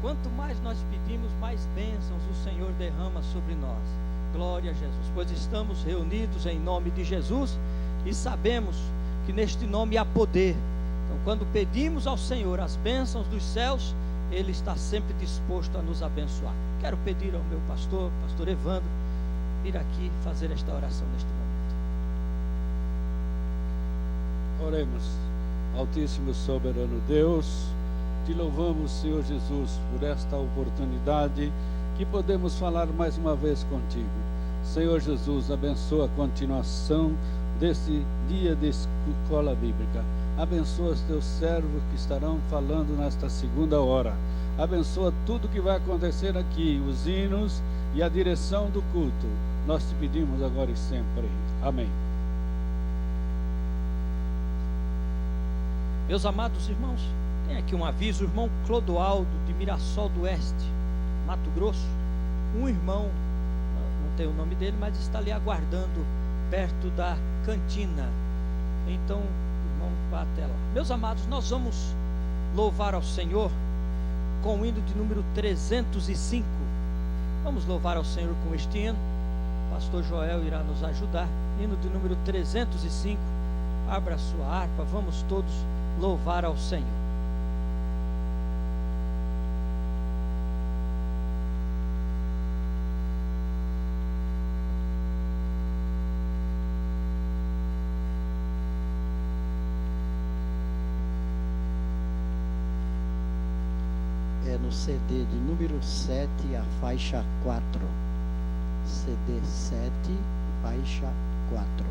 Quanto mais nós pedimos, mais bênçãos o Senhor derrama sobre nós. Glória a Jesus. Pois estamos reunidos em nome de Jesus e sabemos que neste nome há poder. Então, quando pedimos ao Senhor as bênçãos dos céus, Ele está sempre disposto a nos abençoar. Quero pedir ao meu pastor Evandro, vir aqui fazer esta oração neste momento. Oremos. Altíssimo e soberano Deus, te louvamos, Senhor Jesus, por esta oportunidade que podemos falar mais uma vez contigo. Senhor Jesus, abençoa a continuação desse dia de escola bíblica. Abençoa os teus servos que estarão falando nesta segunda hora. Abençoa tudo que vai acontecer aqui, os hinos e a direção do culto. Nós te pedimos agora e sempre. Amém. Meus amados irmãos, tem aqui um aviso. O irmão Clodoaldo de Mirassol do Oeste, Mato Grosso, um irmão, não tem o nome dele, mas está ali aguardando perto da cantina. Então, irmão, vá até lá. Meus amados, nós vamos louvar ao Senhor com o hino de número 305. Vamos louvar ao Senhor com este hino. O pastor Joel irá nos ajudar. Hino de número 305. Abra a sua harpa, vamos todos louvar ao Senhor. É no CD de número 7, a faixa 4. CD 7, faixa 4.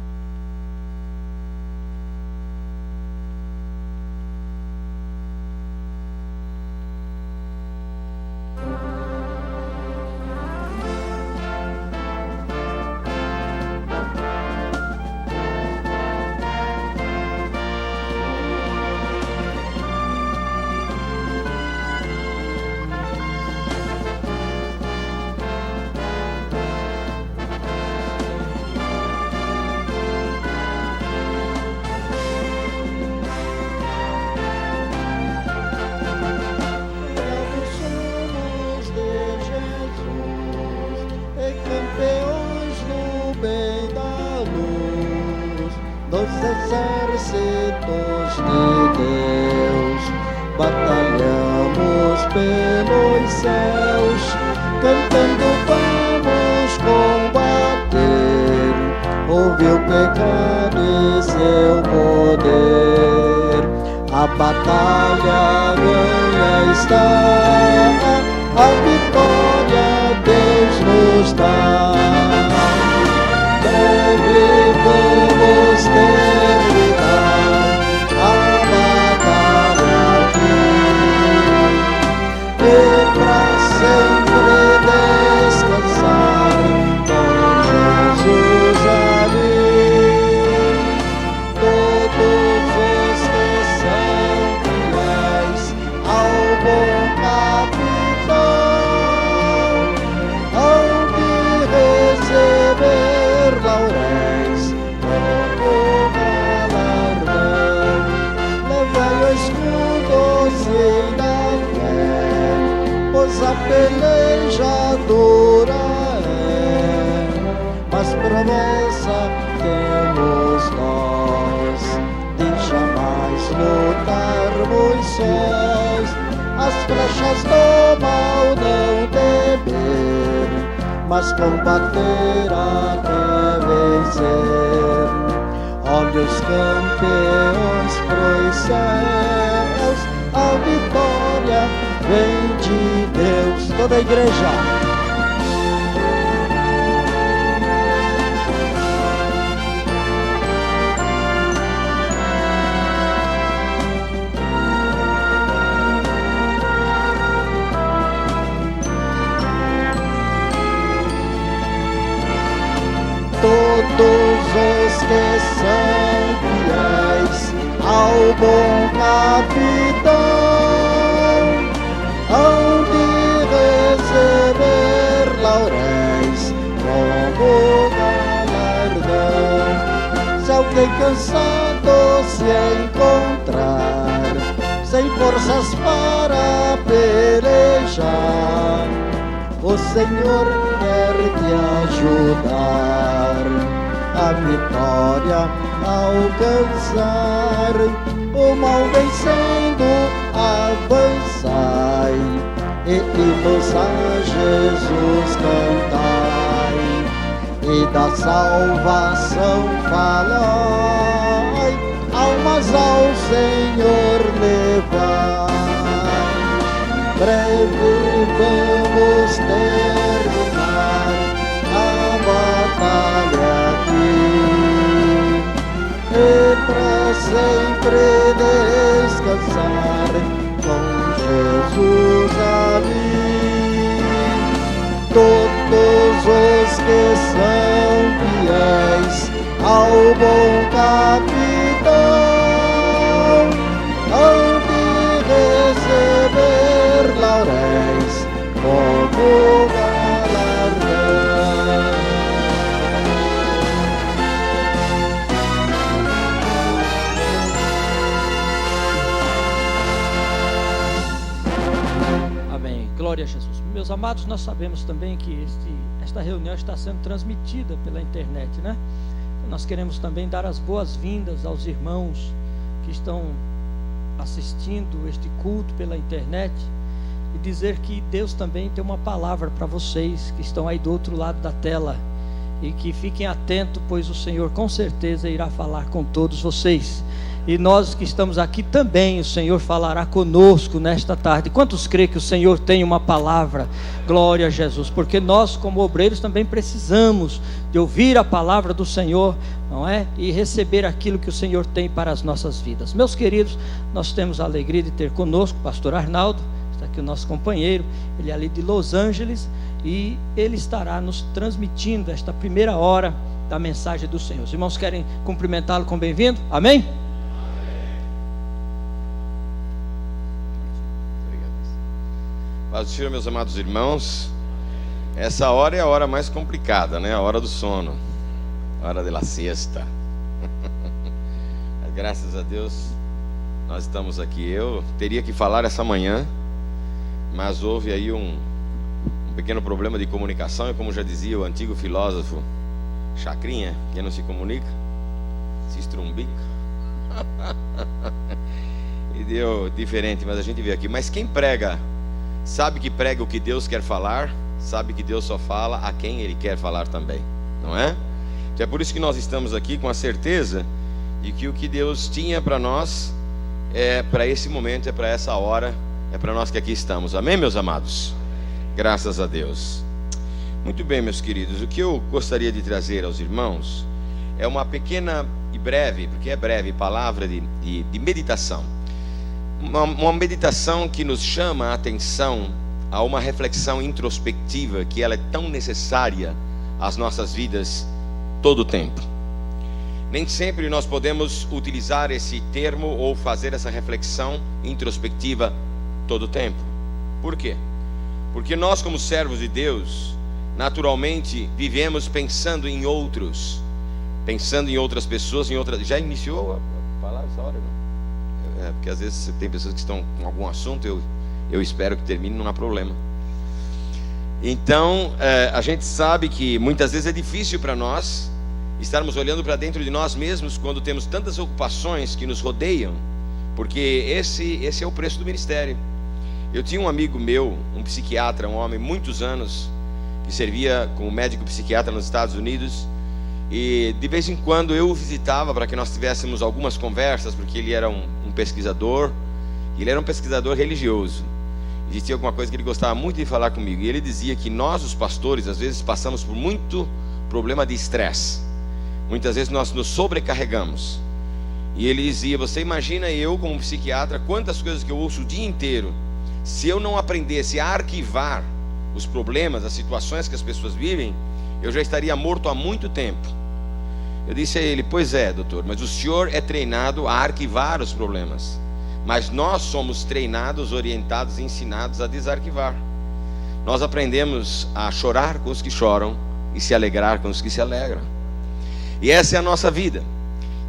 Exércitos de Deus, batalhamos pelos céus, cantando vamos combater, ouve o pecado e seu poder, a batalha ganha está, a vitória Deus nos dá. Devemos terminar a batalha aqui e pra sempre descansar com Jesus ali. Todos os que são fiéis ao bom capitão hão de receber lauréis como galardão. Levai o escudo sim da fé, pois a peleja dura é, mas promessa temos nós de jamais lutarmos sós. As flechas do mal não temer, mas combater até vencer. Olha os campeões pros céus, a vitória vem de Deus. Toda a igreja. Todos os que são fiéis ao bom capitão hão de receber lauréis como galardão. Se alguém cansado se encontrar, sem forças para pelejar, o Senhor quer te ajudar a vitória alcançar, o mal vencendo avançai, e hinos a Jesus cantai, e da salvação falai, almas ao Senhor levai. Breve vamos terminar a batalha aqui, e pra sempre descansar com Jesus ali. Todos os que são fiéis ao bom capitão hão de receber lauréis como galardão. Amém. Glória a Jesus. Meus amados, nós sabemos também que esta reunião está sendo transmitida pela internet, né? Nós queremos também dar as boas-vindas aos irmãos que estão assistindo este culto pela internet e dizer que Deus também tem uma palavra para vocês que estão aí do outro lado da tela, e que fiquem atentos, pois o Senhor com certeza irá falar com todos vocês. E nós que estamos aqui também, o Senhor falará conosco nesta tarde. Quantos creem que o Senhor tem uma palavra? Glória a Jesus, porque nós como obreiros também precisamos de ouvir a palavra do Senhor, não é? E receber aquilo que o Senhor tem para as nossas vidas. Meus queridos, nós temos a alegria de ter conosco o pastor Arnaldo, está aqui o nosso companheiro, ele é ali de Los Angeles, e ele estará nos transmitindo esta primeira hora da mensagem do Senhor. Os irmãos querem cumprimentá-lo com bem-vindo? Amém? Paz do Senhor, meus amados irmãos. Essa hora é a hora mais complicada, né? A hora do sono, a hora da siesta. Graças a Deus nós estamos aqui. Eu teria que falar essa manhã, mas houve aí um pequeno problema de comunicação, e como já dizia o antigo filósofo Chacrinha, quem não se comunica se estrumbica. E deu diferente, mas a gente veio aqui. Mas quem prega sabe que prega o que Deus quer falar, sabe que Deus só fala a quem Ele quer falar também, não é? Então é por isso que nós estamos aqui com a certeza de que o que Deus tinha para nós é para esse momento, é para essa hora, é para nós que aqui estamos. Amém, meus amados? Graças a Deus. Muito bem, meus queridos, o que eu gostaria de trazer aos irmãos é uma pequena e breve, porque é breve, palavra de meditação. Uma meditação que nos chama a atenção a uma reflexão introspectiva, que ela é tão necessária às nossas vidas todo o tempo. Nem sempre nós podemos utilizar esse termo ou fazer essa reflexão introspectiva todo o tempo. Por quê? Porque nós, como servos de Deus, naturalmente vivemos pensando em outros, pensando em outras pessoas, em outras... Já iniciou a falar essa hora, não? Porque às vezes tem pessoas que estão com algum assunto, eu espero que termine, não há problema. Então, a gente sabe que muitas vezes é difícil para nós estarmos olhando para dentro de nós mesmos quando temos tantas ocupações que nos rodeiam, porque esse é o preço do ministério. Eu tinha um amigo meu, um psiquiatra, um homem, muitos anos, que servia como médico psiquiatra nos Estados Unidos, e de vez em quando eu o visitava para que nós tivéssemos algumas conversas, porque ele era um pesquisador, e ele era um pesquisador religioso. Existia alguma coisa que ele gostava muito de falar comigo, e ele dizia que nós, os pastores, às vezes passamos por muito problema de estresse. Muitas vezes nós nos sobrecarregamos. E ele dizia: você imagina eu como psiquiatra, quantas coisas que eu ouço o dia inteiro. Se eu não aprendesse a arquivar os problemas, as situações que as pessoas vivem, eu já estaria morto há muito tempo. Eu disse a ele: pois é, doutor, mas o senhor é treinado a arquivar os problemas, mas nós somos treinados, orientados, ensinados a desarquivar. Nós aprendemos a chorar com os que choram e se alegrar com os que se alegram. E essa é a nossa vida.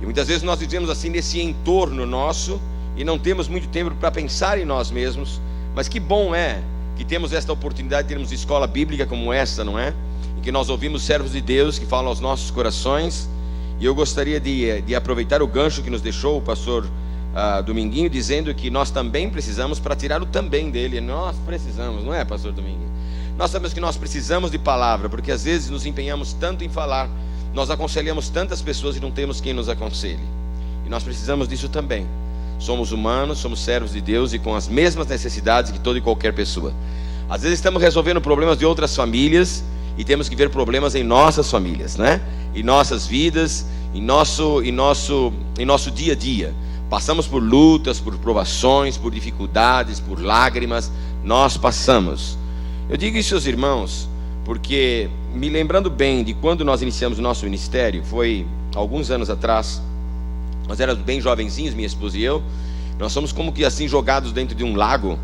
E muitas vezes nós vivemos assim nesse entorno nosso, e não temos muito tempo para pensar em nós mesmos, mas que bom é que temos esta oportunidade de termos escola bíblica como esta, não é? Em que nós ouvimos servos de Deus que falam aos nossos corações. E eu gostaria de aproveitar o gancho que nos deixou o pastor Dominguinho, dizendo que nós também precisamos, para tirar o também dele, nós precisamos, não é, pastor Dominguinho? Nós sabemos que nós precisamos de palavra, porque às vezes nos empenhamos tanto em falar, nós aconselhamos tantas pessoas e não temos quem nos aconselhe. E nós precisamos disso também. Somos humanos, somos servos de Deus e com as mesmas necessidades que toda e qualquer pessoa. Às vezes estamos resolvendo problemas de outras famílias e temos que ver problemas em nossas famílias, né? Em nossas vidas, em nosso dia a dia. Passamos por lutas, por provações, por dificuldades, por lágrimas. Nós passamos. Eu digo isso aos irmãos porque, me lembrando bem de quando nós iniciamos o nosso ministério, foi alguns anos atrás. Nós éramos bem jovenzinhos, minha esposa e eu. Nós somos como que assim jogados dentro de um lago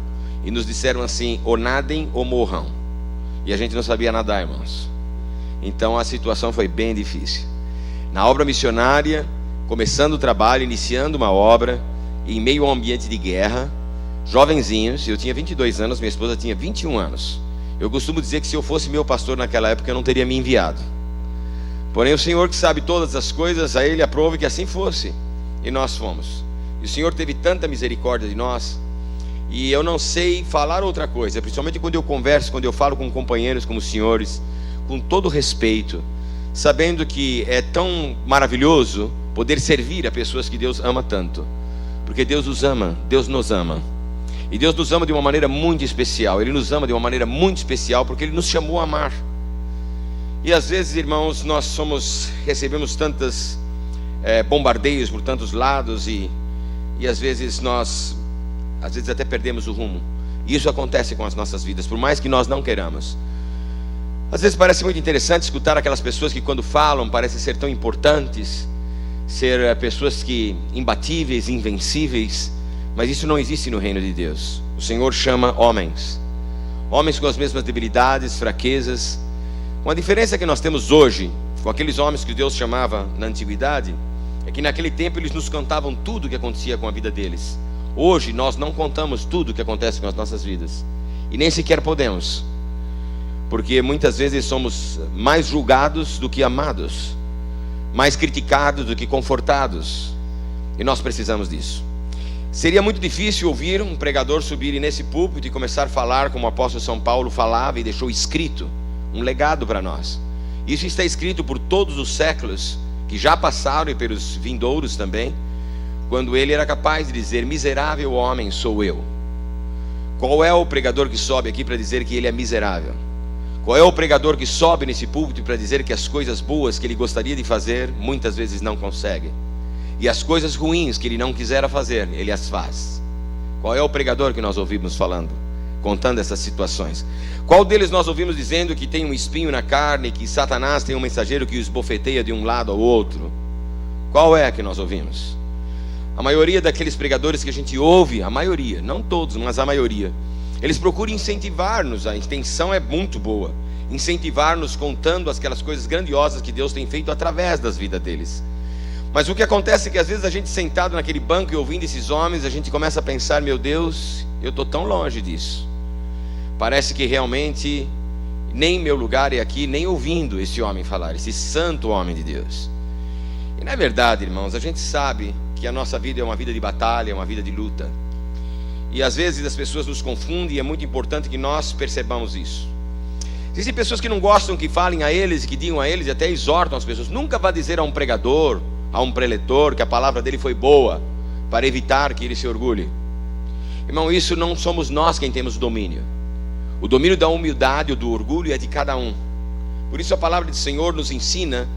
e nos disseram assim: ou nadem ou morram. E a gente não sabia nadar, irmãos. Então a situação foi bem difícil. Na obra missionária, começando o trabalho, iniciando uma obra, em meio a um ambiente de guerra, jovenzinhos. Eu tinha 22 anos, minha esposa tinha 21 anos. Eu costumo dizer que se eu fosse meu pastor naquela época, eu não teria me enviado. Porém o Senhor, que sabe todas as coisas, a Ele aprove que assim fosse. E nós fomos. E o Senhor teve tanta misericórdia de nós. E eu não sei falar outra coisa, principalmente quando eu converso, quando eu falo com companheiros como os senhores, com todo respeito, sabendo que é tão maravilhoso poder servir a pessoas que Deus ama tanto. Porque Deus os ama, Deus nos ama. E Deus nos ama de uma maneira muito especial. Ele nos ama de uma maneira muito especial porque Ele nos chamou a amar. E às vezes, irmãos, nós recebemos tantos bombardeios por tantos lados e às vezes até perdemos o rumo. E isso acontece com as nossas vidas, por mais que nós não queiramos. Às vezes parece muito interessante escutar aquelas pessoas que quando falam parecem ser tão importantes, ser pessoas imbatíveis, invencíveis, mas isso não existe no reino de Deus. O Senhor chama homens com as mesmas debilidades, fraquezas. Uma diferença que nós temos hoje com aqueles homens que Deus chamava na antiguidade é que naquele tempo eles nos contavam tudo o que acontecia com a vida deles. Hoje nós não contamos tudo o que acontece com as nossas vidas e nem sequer podemos, porque muitas vezes somos mais julgados do que amados, mais criticados do que confortados, e nós precisamos disso. Seria muito difícil ouvir um pregador subir nesse púlpito e começar a falar como o apóstolo São Paulo falava e deixou escrito um legado para nós. Isso está escrito por todos os séculos que já passaram e pelos vindouros também, quando ele era capaz de dizer: miserável homem sou eu. Qual é o pregador que sobe aqui para dizer que ele é miserável? Qual é o pregador que sobe nesse púlpito para dizer que as coisas boas que ele gostaria de fazer muitas vezes não consegue, e as coisas ruins que ele não quisera fazer, ele as faz? Qual é o pregador que nós ouvimos falando, contando essas situações? Qual deles nós ouvimos dizendo que tem um espinho na carne, que Satanás tem um mensageiro que os bofeteia de um lado ao outro? Qual é que nós ouvimos? A maioria daqueles pregadores que a gente ouve, a maioria, não todos, mas a maioria, eles procuram incentivar-nos. A intenção é muito boa, incentivar-nos contando aquelas coisas grandiosas que Deus tem feito através das vidas deles. Mas o que acontece é que às vezes a gente sentado naquele banco e ouvindo esses homens, a gente começa a pensar: meu Deus, eu estou tão longe disso. Parece que realmente nem meu lugar é aqui, nem ouvindo esse homem falar, esse santo homem de Deus. E na verdade, irmãos, a gente sabe que a nossa vida é uma vida de batalha, é uma vida de luta. E às vezes as pessoas nos confundem, e é muito importante que nós percebamos isso. Existem pessoas que não gostam que falem a eles, que digam a eles, e até exortam as pessoas: nunca vá dizer a um pregador, a um preletor, que a palavra dele foi boa, para evitar que ele se orgulhe. Irmão, isso não somos nós quem temos o domínio. O domínio da humildade ou do orgulho é de cada um. Por isso a palavra do Senhor nos ensina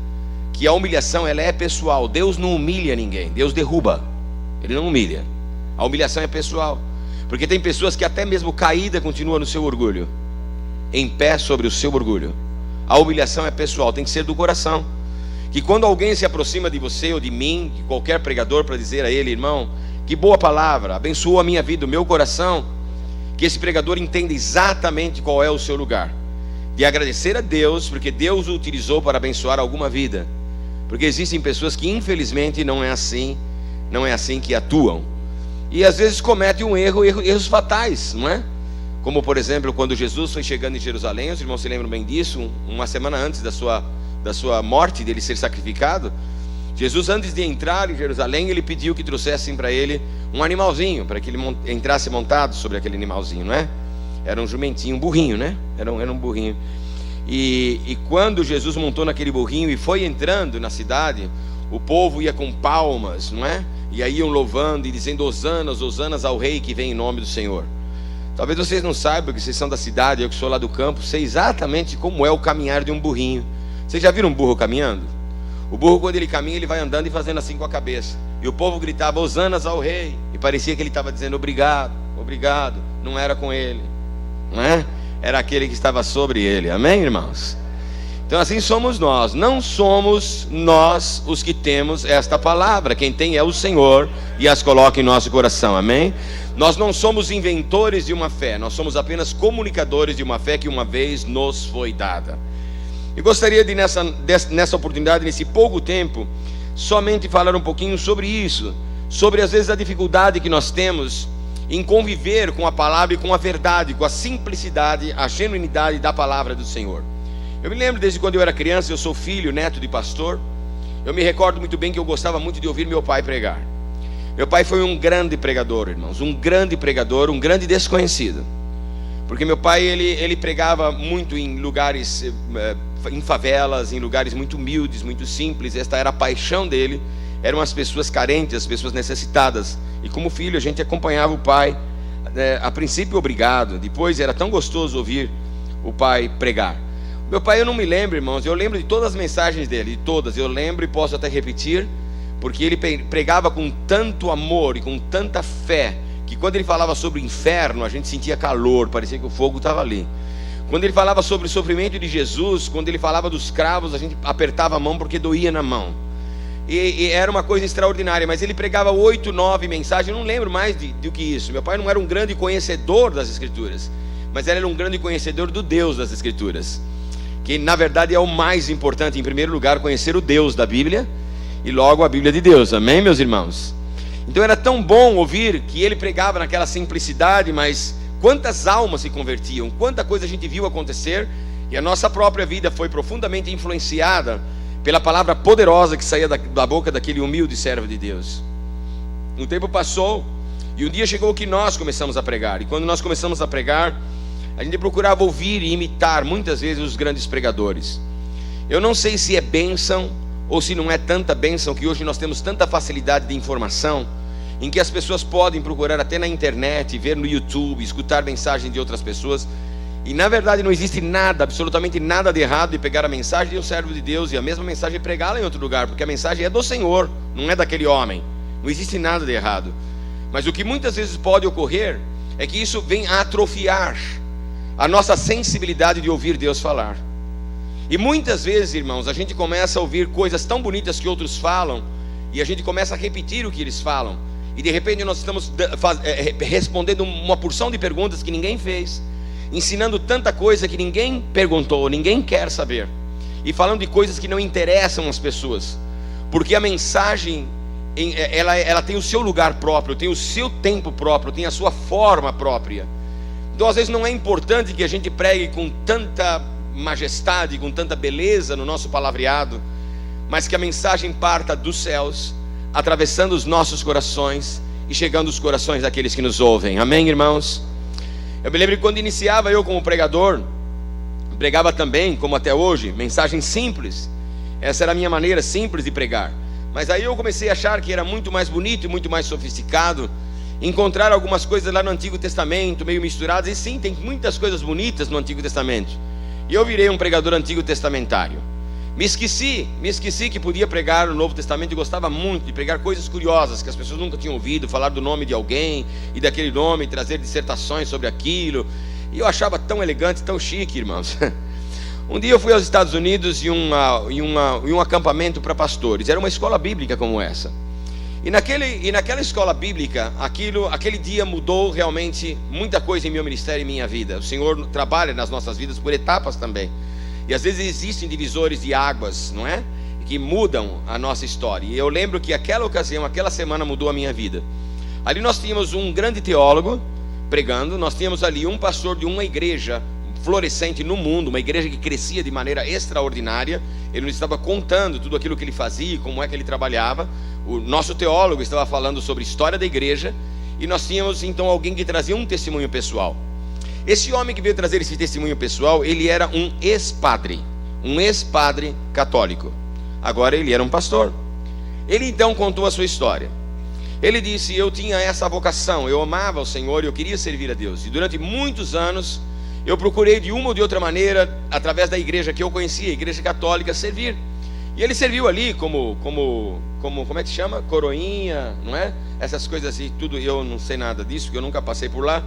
que a humilhação, ela é pessoal. Deus não humilha ninguém, Deus derruba, Ele não humilha. A humilhação é pessoal, porque tem pessoas que até mesmo caída continuam no seu orgulho, em pé sobre o seu orgulho. A humilhação é pessoal, tem que ser do coração. Que quando alguém se aproxima de você ou de mim, de qualquer pregador, para dizer a ele: irmão, que boa palavra, abençoou a minha vida, o meu coração, que esse pregador entenda exatamente qual é o seu lugar, de agradecer a Deus, porque Deus o utilizou para abençoar alguma vida. Porque existem pessoas que infelizmente não é assim que atuam. e às vezes comete um erros fatais, não é? Como por exemplo, quando Jesus foi chegando em Jerusalém, os irmãos se lembram bem disso, uma semana antes da sua morte, dele ser sacrificado. Jesus, antes de entrar em Jerusalém, ele pediu que trouxessem para ele um animalzinho, para que ele entrasse montado sobre aquele animalzinho, não é? Era um jumentinho, um burrinho, né? Era um burrinho. E quando Jesus montou naquele burrinho e foi entrando na cidade, o povo ia com palmas, não é? E aí iam louvando e dizendo: Hosanas, Hosanas ao rei que vem em nome do Senhor. Talvez vocês não saibam, que vocês são da cidade, eu que sou lá do campo, sei exatamente como é o caminhar de um burrinho. Vocês já viram um burro caminhando? O burro, quando ele caminha, ele vai andando e fazendo assim com a cabeça. E o povo gritava: Hosanas ao rei. E parecia que ele estava dizendo: obrigado, obrigado. Não era com ele, não é? Era aquele que estava sobre ele. Amém, irmãos? Então assim somos nós. Não somos nós os que temos esta palavra. Quem tem é o Senhor, e as coloca em nosso coração. Amém? Nós não somos inventores de uma fé. Nós somos apenas comunicadores de uma fé que uma vez nos foi dada. Eu gostaria de nessa oportunidade, nesse pouco tempo, somente falar um pouquinho sobre isso, sobre às vezes a dificuldade que nós temos em conviver com a palavra e com a verdade, com a simplicidade, a genuinidade da palavra do Senhor. Eu me lembro desde quando eu era criança, eu sou filho, neto de pastor. Eu me recordo muito bem que eu gostava muito de ouvir meu pai pregar. Meu pai foi um grande pregador, irmãos, um grande pregador, um grande desconhecido. Porque meu pai, ele pregava muito em lugares, em favelas, em lugares muito humildes, muito simples. Esta era a paixão dele, eram as pessoas carentes, as pessoas necessitadas. E como filho a gente acompanhava o pai, a princípio obrigado, depois era tão gostoso ouvir o pai pregar. Meu pai, eu não me lembro, irmãos, eu lembro de todas as mensagens dele, de todas, eu lembro e posso até repetir, porque ele pregava com tanto amor e com tanta fé, que quando ele falava sobre o inferno, a gente sentia calor, parecia que o fogo estava ali. Quando ele falava sobre o sofrimento de Jesus, quando ele falava dos cravos, a gente apertava a mão porque doía na mão. E era uma coisa extraordinária, mas ele pregava 8, 9 mensagens, eu não lembro mais do que isso. Meu pai não era um grande conhecedor das Escrituras, mas era um grande conhecedor do Deus das Escrituras, que na verdade é o mais importante. Em primeiro lugar, conhecer o Deus da Bíblia, e logo a Bíblia de Deus. Amém, meus irmãos? Então era tão bom ouvir que ele pregava naquela simplicidade, mas quantas almas se convertiam, quanta coisa a gente viu acontecer, e a nossa própria vida foi profundamente influenciada pela palavra poderosa que saía da boca daquele humilde servo de Deus. O tempo passou, e um dia chegou que nós começamos a pregar, e quando nós começamos a pregar, a gente procurava ouvir e imitar muitas vezes os grandes pregadores. Eu não sei se é bênção ou se não é tanta bênção, que hoje nós temos tanta facilidade de informação, em que as pessoas podem procurar até na internet, ver no YouTube, escutar mensagens de outras pessoas, e na verdade não existe nada, absolutamente nada de errado de pegar a mensagem de um servo de Deus e a mesma mensagem e pregá-la em outro lugar, porque a mensagem é do Senhor, não é daquele homem. Não existe nada de errado. Mas o que muitas vezes pode ocorrer é que isso vem a atrofiar a nossa sensibilidade de ouvir Deus falar. E muitas vezes, irmãos, a gente começa a ouvir coisas tão bonitas que outros falam, e a gente começa a repetir o que eles falam, e de repente nós estamos respondendo uma porção de perguntas que ninguém fez, ensinando tanta coisa que ninguém perguntou, ninguém quer saber, e falando de coisas que não interessam as pessoas, porque a mensagem ela tem o seu lugar próprio, tem o seu tempo próprio, tem a sua forma própria. Então às vezes não é importante que a gente pregue com tanta majestade, com tanta beleza no nosso palavreado, mas que a mensagem parta dos céus, atravessando os nossos corações e chegando aos corações daqueles que nos ouvem. Amém, irmãos? Eu me lembro que quando iniciava eu como pregador, pregava também, como até hoje, mensagem simples. Essa era a minha maneira simples de pregar. Mas aí eu comecei a achar que era muito mais bonito e muito mais sofisticado encontrar algumas coisas lá no Antigo Testamento, meio misturadas. E sim, tem muitas coisas bonitas no Antigo Testamento. E eu virei um pregador antigo testamentário. Me esqueci que podia pregar no Novo Testamento, e gostava muito de pregar coisas curiosas que as pessoas nunca tinham ouvido, falar do nome de alguém e daquele nome, trazer dissertações sobre aquilo. E eu achava tão elegante, tão chique, irmãos. Um dia eu fui aos Estados Unidos em um acampamento para pastores. Era uma escola bíblica como essa. E naquela escola bíblica, aquele dia mudou realmente muita coisa em meu ministério e minha vida. O Senhor trabalha nas nossas vidas por etapas também. E às vezes existem divisores de águas, não é? Que mudam a nossa história. E eu lembro que aquela ocasião, aquela semana mudou a minha vida. Ali nós tínhamos um grande teólogo pregando, nós tínhamos ali um pastor de uma igreja florescente no mundo, uma igreja que crescia de maneira extraordinária. Ele nos estava contando tudo aquilo que ele fazia, como é que ele trabalhava. O nosso teólogo estava falando sobre a história da igreja, e nós tínhamos então alguém que trazia um testemunho pessoal. Esse homem que veio trazer esse testemunho pessoal, ele era um ex-padre católico. Agora ele era um pastor. Ele então contou a sua história. Ele disse: eu tinha essa vocação, eu amava o Senhor e eu queria servir a Deus. E durante muitos anos eu procurei de uma ou de outra maneira, através da igreja que eu conhecia, a igreja católica, servir. E ele serviu ali como é que se chama? Coroinha, não é? Essas coisas assim, tudo, eu não sei nada disso, porque eu nunca passei por lá.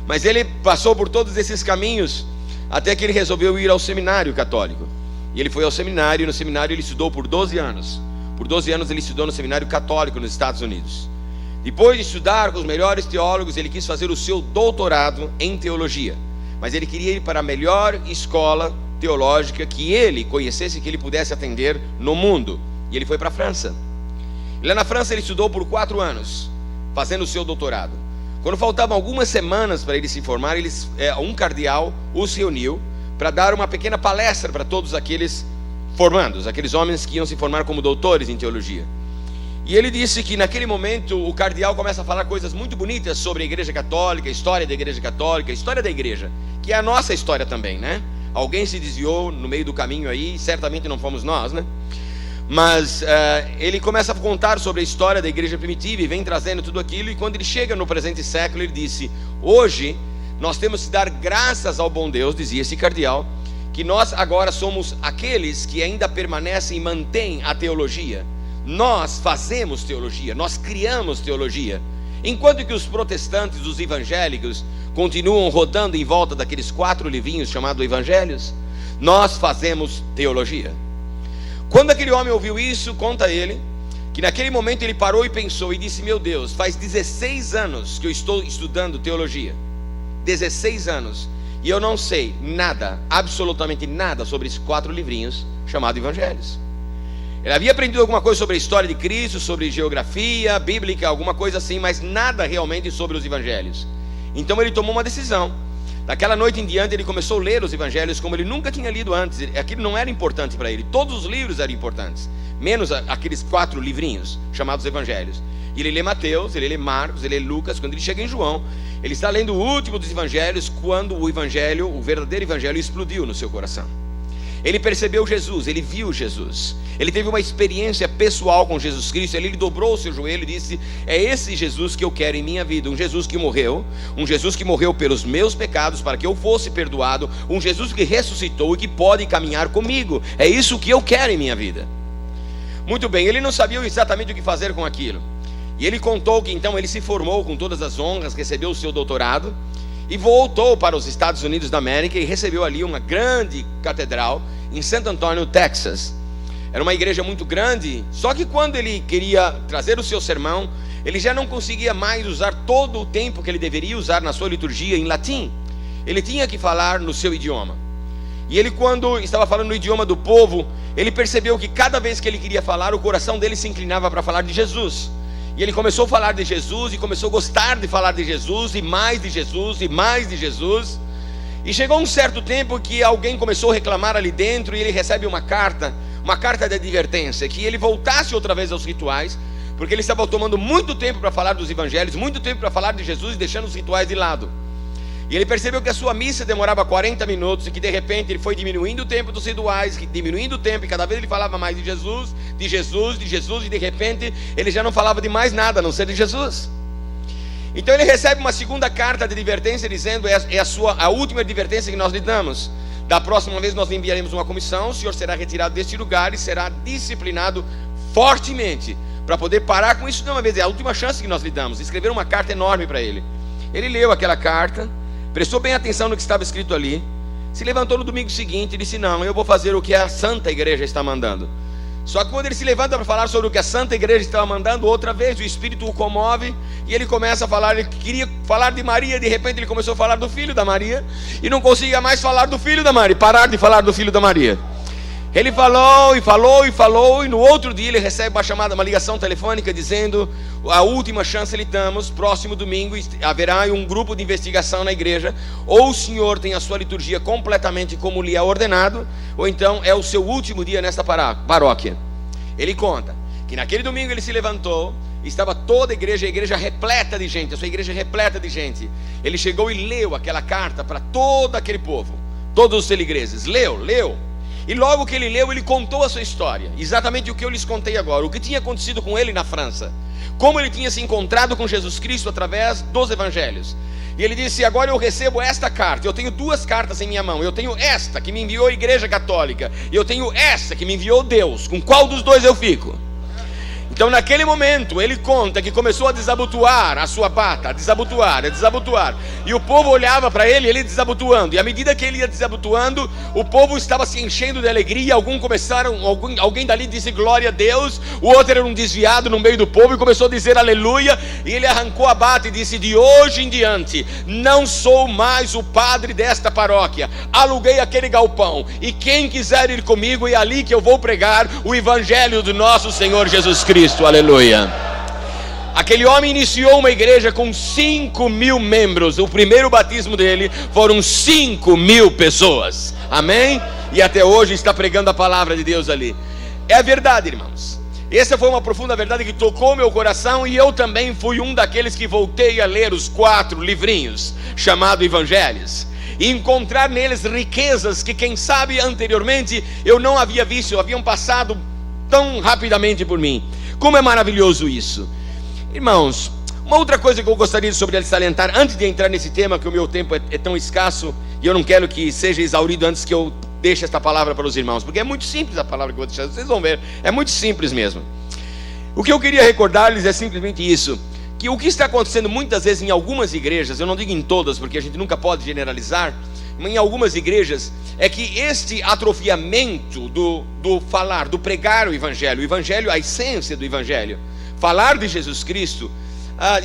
Mas ele passou por todos esses caminhos, até que ele resolveu ir ao seminário católico. E ele foi ao seminário, e no seminário ele estudou por 12 anos. Por 12 anos ele estudou no seminário católico nos Estados Unidos. Depois de estudar com os melhores teólogos, ele quis fazer o seu doutorado em teologia. Mas ele queria ir para a melhor escola teológica que ele conhecesse, que ele pudesse atender no mundo. E ele foi para a França. E lá na França ele estudou por 4 anos, fazendo o seu doutorado. Quando faltavam algumas semanas para ele se formar, um cardeal os reuniu para dar uma pequena palestra para todos aqueles formandos, aqueles homens que iam se formar como doutores em teologia. E ele disse que naquele momento o cardeal começa a falar coisas muito bonitas sobre a igreja católica, a história da igreja católica, a história da igreja, que é a nossa história também, né? Alguém se desviou no meio do caminho aí, certamente não fomos nós, né? Mas ele começa a contar sobre a história da igreja primitiva e vem trazendo tudo aquilo. E quando ele chega no presente século, ele disse: hoje nós temos que dar graças ao bom Deus, dizia esse cardeal, que nós agora somos aqueles que ainda permanecem e mantêm a teologia. Nós fazemos teologia, nós criamos teologia. Enquanto que os protestantes, os evangélicos, continuam rodando em volta daqueles 4 livrinhos chamados evangelhos, nós fazemos teologia. Quando aquele homem ouviu isso, conta ele, que naquele momento ele parou e pensou e disse: meu Deus, faz 16 anos que eu estou estudando teologia. 16 anos. E eu não sei nada, absolutamente nada, sobre esses 4 livrinhos chamados evangelhos. Ele havia aprendido alguma coisa sobre a história de Cristo, sobre geografia bíblica, alguma coisa assim, mas nada realmente sobre os evangelhos. Então ele tomou uma decisão. Daquela noite em diante ele começou a ler os evangelhos como ele nunca tinha lido antes. Aquilo não era importante para ele. Todos os livros eram importantes, menos aqueles 4 livrinhos chamados evangelhos. E ele lê Mateus, ele lê Marcos, ele lê Lucas. Quando ele chega em João, ele está lendo o último dos evangelhos, quando o evangelho, o verdadeiro evangelho, explodiu no seu coração. Ele percebeu Jesus, ele viu Jesus, ele teve uma experiência pessoal com Jesus Cristo. Ele dobrou o seu joelho e disse: é esse Jesus que eu quero em minha vida. Um Jesus que morreu, um Jesus que morreu pelos meus pecados para que eu fosse perdoado, um Jesus que ressuscitou e que pode caminhar comigo. É isso que eu quero em minha vida. Muito bem, ele não sabia exatamente o que fazer com aquilo. E ele contou que então ele se formou com todas as honras, recebeu o seu doutorado e voltou para os Estados Unidos da América e recebeu ali uma grande catedral em San Antonio, Texas. Era uma igreja muito grande, só que quando ele queria trazer o seu sermão, ele já não conseguia mais usar todo o tempo que ele deveria usar na sua liturgia em latim. Ele tinha que falar no seu idioma. E ele, quando estava falando no idioma do povo, ele percebeu que cada vez que ele queria falar, o coração dele se inclinava para falar de Jesus. E ele começou a falar de Jesus e começou a gostar de falar de Jesus, e mais de Jesus, e mais de Jesus. E chegou um certo tempo que alguém começou a reclamar ali dentro, e ele recebe uma carta de advertência, que ele voltasse outra vez aos rituais, porque ele estava tomando muito tempo para falar dos evangelhos, muito tempo para falar de Jesus e deixando os rituais de lado. E ele percebeu que a sua missa demorava 40 minutos, e que de repente ele foi diminuindo o tempo dos rituais, diminuindo o tempo, e cada vez ele falava mais de Jesus, de Jesus, de Jesus, e de repente ele já não falava de mais nada a não ser de Jesus. Então ele recebe uma segunda carta de advertência, dizendo: é a última advertência que nós lhe damos. Da próxima vez nós lhe enviaremos uma comissão, o senhor será retirado deste lugar e será disciplinado fortemente, para poder parar com isso de uma vez. É a última chance que nós lhe damos. Escreveram uma carta enorme para ele. Ele leu aquela carta, prestou bem atenção no que estava escrito ali, se levantou no domingo seguinte e disse: não, eu vou fazer o que a Santa Igreja está mandando. Só que quando ele se levanta para falar sobre o que a Santa Igreja estava mandando, outra vez o Espírito o comove, e ele começa a falar. Ele queria falar de Maria, de repente ele começou a falar do filho da Maria, e não conseguia mais falar do filho da Maria, parar de falar do filho da Maria. Ele falou e falou e falou, e no outro dia ele recebe uma ligação telefônica dizendo: a última chance lhe damos, próximo domingo haverá um grupo de investigação na igreja, ou o senhor tem a sua liturgia completamente como lhe é ordenado, ou então é o seu último dia nesta paróquia. Ele conta que naquele domingo ele se levantou, estava toda a igreja repleta de gente, a sua igreja repleta de gente. Ele chegou e leu aquela carta para todo aquele povo, todos os feligreses, leu. E logo que ele leu, ele contou a sua história, exatamente o que eu lhes contei agora, o que tinha acontecido com ele na França, como ele tinha se encontrado com Jesus Cristo através dos evangelhos. E ele disse: agora eu recebo esta carta, eu tenho duas cartas em minha mão, eu tenho esta que me enviou a Igreja Católica, e eu tenho esta que me enviou Deus, com qual dos dois eu fico? Então naquele momento ele conta que começou a desabotoar a sua bata, a desabotoar, e o povo olhava para ele, ele desabotoando, e à medida que ele ia desabotoando, o povo estava se enchendo de alegria. Alguém dali disse glória a Deus, o outro era um desviado no meio do povo e começou a dizer aleluia, e ele arrancou a bata e disse: de hoje em diante não sou mais o padre desta paróquia, aluguei aquele galpão, e quem quiser ir comigo, é ali que eu vou pregar o evangelho do nosso Senhor Jesus Cristo. Aleluia. Aquele homem iniciou uma igreja com 5.000 membros. O primeiro batismo dele foram 5.000 pessoas, amém? E até hoje está pregando a palavra de Deus ali. É a verdade, irmãos. Essa foi uma profunda verdade que tocou meu coração, e eu também fui um daqueles que voltei a ler os 4 livrinhos chamados Evangelhos, e encontrar neles riquezas que quem sabe anteriormente eu não havia visto, haviam passado tão rapidamente por mim. Como é maravilhoso isso, irmãos. Uma outra coisa que eu gostaria de salientar, antes de entrar nesse tema, que o meu tempo é tão escasso, e eu não quero que seja exaurido antes que eu deixe esta palavra para os irmãos, porque é muito simples a palavra que eu vou deixar, vocês vão ver, é muito simples mesmo. O que eu queria recordar-lhes é simplesmente isso, que o que está acontecendo muitas vezes em algumas igrejas, eu não digo em todas, porque a gente nunca pode generalizar, mas em algumas igrejas, é que este atrofiamento do falar, do pregar o evangelho, a essência do evangelho, falar de Jesus Cristo,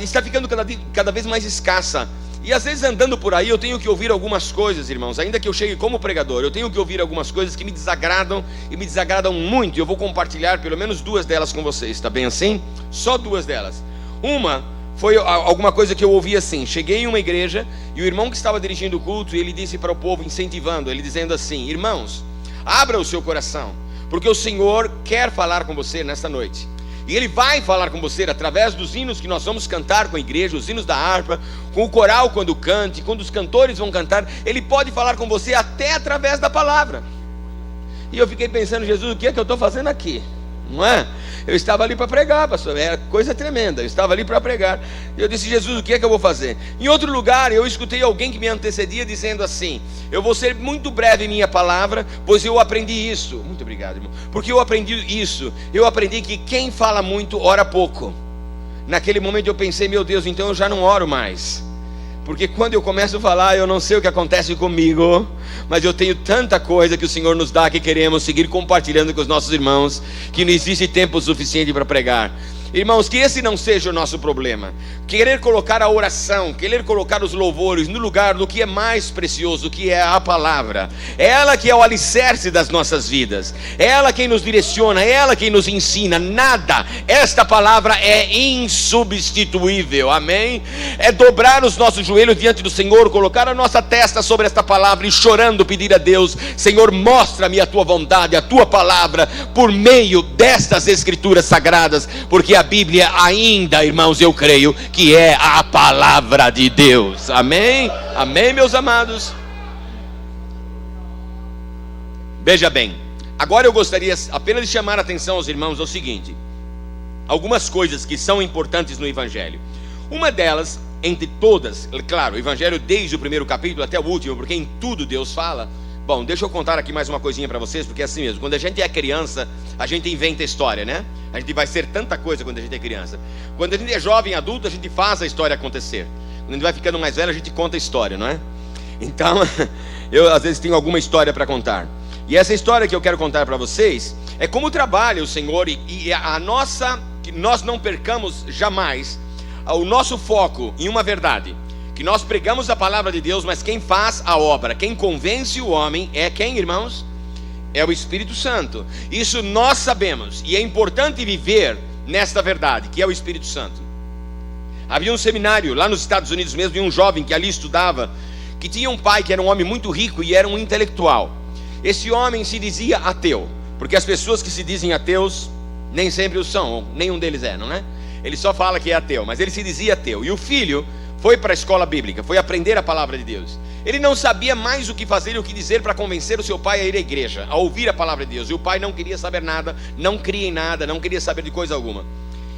está ficando cada vez mais escassa. E às vezes andando por aí eu tenho que ouvir algumas coisas, irmãos, ainda que eu chegue como pregador, eu tenho que ouvir algumas coisas que me desagradam, e me desagradam muito, e eu vou compartilhar pelo menos 2 delas com vocês, está bem assim? Só 2 delas. Uma foi alguma coisa que eu ouvi assim: cheguei em uma igreja e o irmão que estava dirigindo o culto, ele disse para o povo, incentivando, ele dizendo assim: irmãos, abra o seu coração, porque o Senhor quer falar com você nesta noite, e Ele vai falar com você através dos hinos que nós vamos cantar com a igreja, os hinos da harpa, com o coral quando cante, quando os cantores vão cantar, Ele pode falar com você até através da palavra. E eu fiquei pensando: Jesus, o que é que eu estou fazendo aqui? Não é? Eu estava ali para pregar, pastor, é coisa tremenda, eu estava ali para pregar. Eu disse: Jesus, o que é que eu vou fazer? Em outro lugar eu escutei alguém que me antecedia dizendo assim: eu vou ser muito breve em minha palavra, pois eu aprendi isso. Muito obrigado, irmão. Porque eu aprendi isso, eu aprendi que quem fala muito ora pouco. Naquele momento eu pensei: meu Deus, então eu já não oro mais, porque quando eu começo a falar, eu não sei o que acontece comigo, mas eu tenho tanta coisa que o Senhor nos dá, que queremos seguir compartilhando com os nossos irmãos, que não existe tempo suficiente para pregar. Irmãos, que esse não seja o nosso problema. Querer colocar a oração, querer colocar os louvores no lugar do que é mais precioso, que é a palavra. É ela que é o alicerce das nossas vidas, é ela quem nos direciona, é ela quem nos ensina. Nada, esta palavra é insubstituível, amém? É dobrar os nossos joelhos diante do Senhor, colocar a nossa testa sobre esta palavra e chorando pedir a Deus: Senhor, mostra-me a tua vontade, a tua palavra, por meio destas escrituras sagradas, porque a Bíblia ainda, irmãos, eu creio que é a palavra de Deus, amém? Amém, meus amados? Veja bem, agora eu gostaria apenas de chamar a atenção aos irmãos ao seguinte: algumas coisas que são importantes no Evangelho. Uma delas, entre todas, claro, o Evangelho desde o primeiro capítulo até o último, porque em tudo Deus fala. Bom, deixa eu contar aqui mais uma coisinha para vocês, porque é assim mesmo. Quando a gente é criança, a gente inventa história, né? A gente vai ser tanta coisa quando a gente é criança. Quando a gente é jovem, adulto, a gente faz a história acontecer. Quando a gente vai ficando mais velho, a gente conta a história, não é? Então, eu às vezes tenho alguma história para contar. E essa história que eu quero contar para vocês é como trabalha o Senhor, e a nossa, que nós não percamos jamais o nosso foco em uma verdade. Que nós pregamos a palavra de Deus, mas quem faz a obra, quem convence o homem é quem, irmãos? é o Espírito Santo. Isso nós sabemos, e é importante viver nesta verdade, que é o Espírito Santo. Havia um seminário lá nos Estados Unidos mesmo, e um jovem que ali estudava, que tinha um pai que era um homem muito rico e era um intelectual. Esse homem se dizia ateu, porque as pessoas que se dizem ateus nem sempre o são, nenhum deles é, não é? Ele só fala que é ateu, mas ele se dizia ateu. E o filho foi para a escola bíblica, foi aprender a palavra de Deus. Ele não sabia mais o que fazer e o que dizer para convencer o seu pai a ir à igreja, a ouvir a palavra de Deus. E o pai não queria saber nada, não cria em nada, não queria saber de coisa alguma.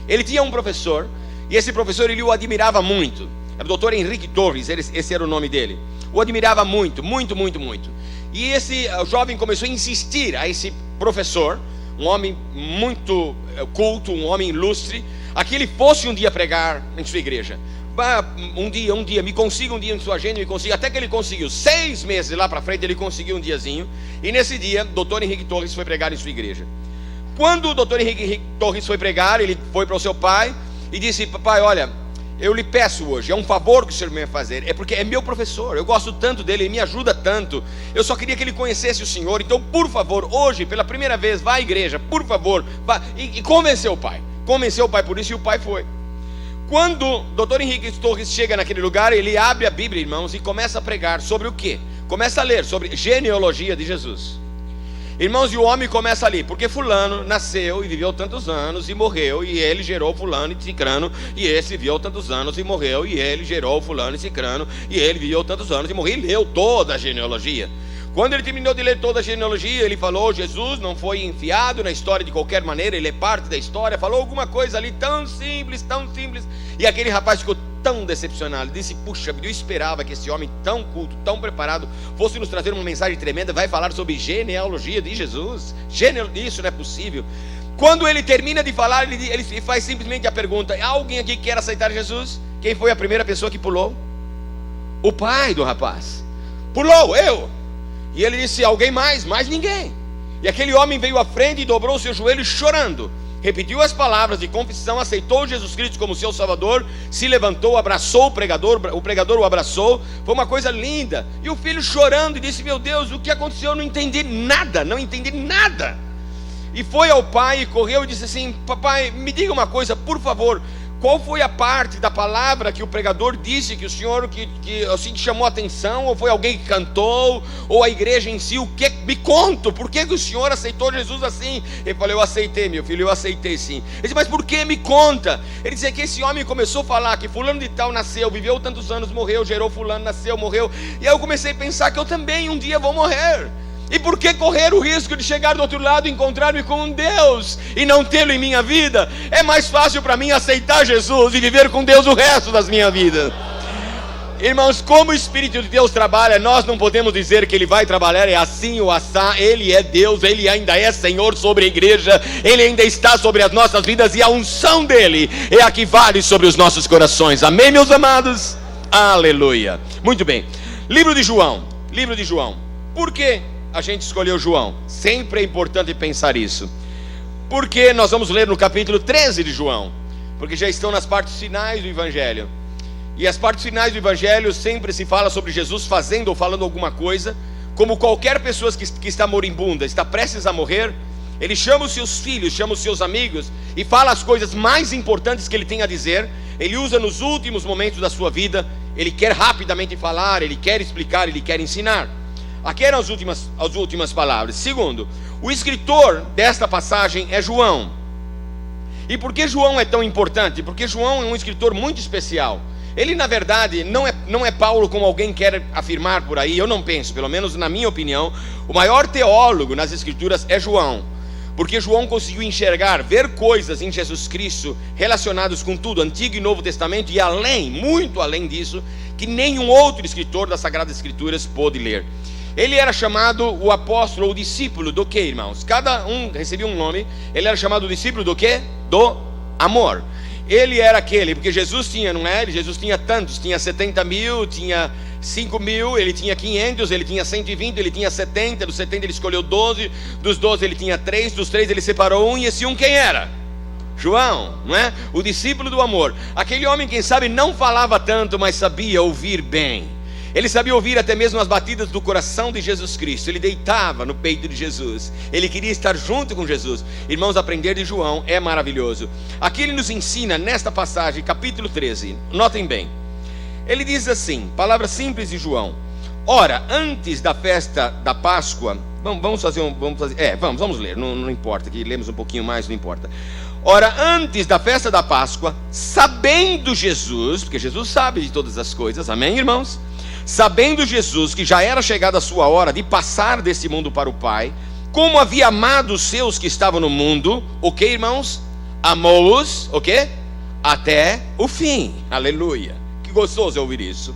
Ele tinha um professor, e esse professor ele o admirava muito. Era o Dr. Henrique Torres, esse era o nome dele. O admirava muito, muito, muito, muito. E esse jovem começou a insistir a esse professor, um homem muito culto, um homem ilustre, a que ele fosse um dia pregar em sua igreja. Um dia, me consiga um dia em sua agenda, me consiga. Até que ele conseguiu, 6 meses lá para frente, ele conseguiu um diazinho. E nesse dia, o Dr. Henrique Torres foi pregar em sua igreja. Quando o Dr. Henrique Torres foi pregar, ele foi para o seu pai e disse: papai, olha, eu lhe peço hoje, é um favor que o senhor me vai fazer, é porque é meu professor, eu gosto tanto dele, ele me ajuda tanto, eu só queria que ele conhecesse o senhor, então por favor, hoje, pela primeira vez, vá à igreja, por favor, vá. E convenceu o pai por isso, e o pai foi. Quando o Dr. Henrique Torres chega naquele lugar, ele abre a Bíblia, irmãos, e começa a pregar sobre o quê? Começa a ler sobre genealogia de Jesus. Irmãos, e o homem começa ali, porque fulano nasceu e viveu tantos anos e morreu, e ele gerou fulano e cicrano, e esse viveu tantos anos e morreu, e ele gerou fulano e cicrano, e ele viveu tantos anos e morreu, e leu toda a genealogia. Quando ele terminou de ler toda a genealogia, ele falou: Jesus não foi enfiado na história de qualquer maneira, ele é parte da história. Falou alguma coisa ali tão simples, e aquele rapaz ficou tão decepcionado. Ele disse: puxa, eu esperava que esse homem tão culto, tão preparado, fosse nos trazer uma mensagem tremenda. Vai falar sobre genealogia de Jesus? Isso não é possível. Quando ele termina de falar, ele faz simplesmente a pergunta: há alguém aqui que quer aceitar Jesus? Quem foi a primeira pessoa que pulou? O pai do rapaz pulou, eu. E ele disse: alguém mais? Mais ninguém. E aquele homem veio à frente e dobrou seus joelhos chorando, repetiu as palavras de confissão, aceitou Jesus Cristo como seu Salvador, se levantou, abraçou o pregador o abraçou. Foi uma coisa linda. E o filho chorando e disse: meu Deus, o que aconteceu? Eu não entendi nada. E foi ao pai e correu e disse assim: papai, me diga uma coisa, por favor, qual foi a parte da palavra que o pregador disse que o senhor que assim chamou a atenção? Ou foi alguém que cantou? Ou a igreja em si? Me conta, por que o senhor aceitou Jesus assim? Ele falou: eu aceitei, meu filho, eu aceitei sim. Ele disse: mas por que? Me conta. Ele disse que esse homem começou a falar que fulano de tal nasceu, viveu tantos anos, morreu, gerou fulano, nasceu, morreu. E aí eu comecei a pensar que eu também um dia vou morrer. E por que correr o risco de chegar do outro lado e encontrar-me com Deus e não tê-lo em minha vida? É mais fácil para mim aceitar Jesus e viver com Deus o resto das minhas vidas. Irmãos, como o Espírito de Deus trabalha, nós não podemos dizer que Ele vai trabalhar é assim ou assá. Ele é Deus, Ele ainda é Senhor sobre a igreja, Ele ainda está sobre as nossas vidas, e a unção dEle é a que vale sobre os nossos corações. Amém, meus amados? Aleluia. Muito bem. Livro de João. Por quê a gente escolheu João? Sempre é importante pensar isso, porque nós vamos ler no capítulo 13 de João, porque já estão nas partes finais do Evangelho, e as partes finais do Evangelho sempre se fala sobre Jesus fazendo ou falando alguma coisa, como qualquer pessoa que está moribunda, está prestes a morrer. Ele chama os seus filhos, chama os seus amigos e fala as coisas mais importantes que ele tem a dizer. Ele usa nos últimos momentos da sua vida, ele quer rapidamente falar, ele quer explicar, ele quer ensinar. Aqui eram as últimas palavras. Segundo, o escritor desta passagem é João. E por que João é tão importante? Porque João é um escritor muito especial. Ele, na verdade, não é Paulo como alguém quer afirmar por aí. Eu não penso, pelo menos na minha opinião, o maior teólogo nas escrituras é João. Porque João conseguiu enxergar, ver coisas em Jesus Cristo relacionadas com tudo, Antigo e Novo Testamento, e além, muito além disso, que nenhum outro escritor das Sagradas Escrituras pôde ler. Ele era chamado o apóstolo ou discípulo do que, irmãos? Cada um recebia um nome. Ele era chamado o discípulo do que? Do amor. Ele era aquele, porque Jesus tinha, não é? Jesus tinha tantos, tinha 70 mil, tinha 5 mil, ele tinha 500, ele tinha 120, ele tinha 70, dos 70 ele escolheu 12, dos 12 ele tinha 3, dos 3 ele separou um, e esse um quem era? João, não é? O discípulo do amor. Aquele homem, quem sabe, não falava tanto, mas sabia ouvir bem. Ele sabia ouvir até mesmo as batidas do coração de Jesus Cristo. Ele deitava no peito de Jesus. Ele queria estar junto com Jesus. Irmãos, aprender de João é maravilhoso. Aqui ele nos ensina nesta passagem, capítulo 13. Notem bem. Ele diz assim, palavras simples de João: ora, antes da festa da Páscoa, vamos ler, não importa, que lemos um pouquinho mais, não importa. Ora, antes da festa da Páscoa, sabendo Jesus, porque Jesus sabe de todas as coisas, amém, irmãos? Sabendo Jesus que já era chegada a sua hora de passar desse mundo para o Pai, como havia amado os seus que estavam no mundo, o que, irmãos? Amou-os, o que? Até o fim, aleluia. Que gostoso ouvir isso.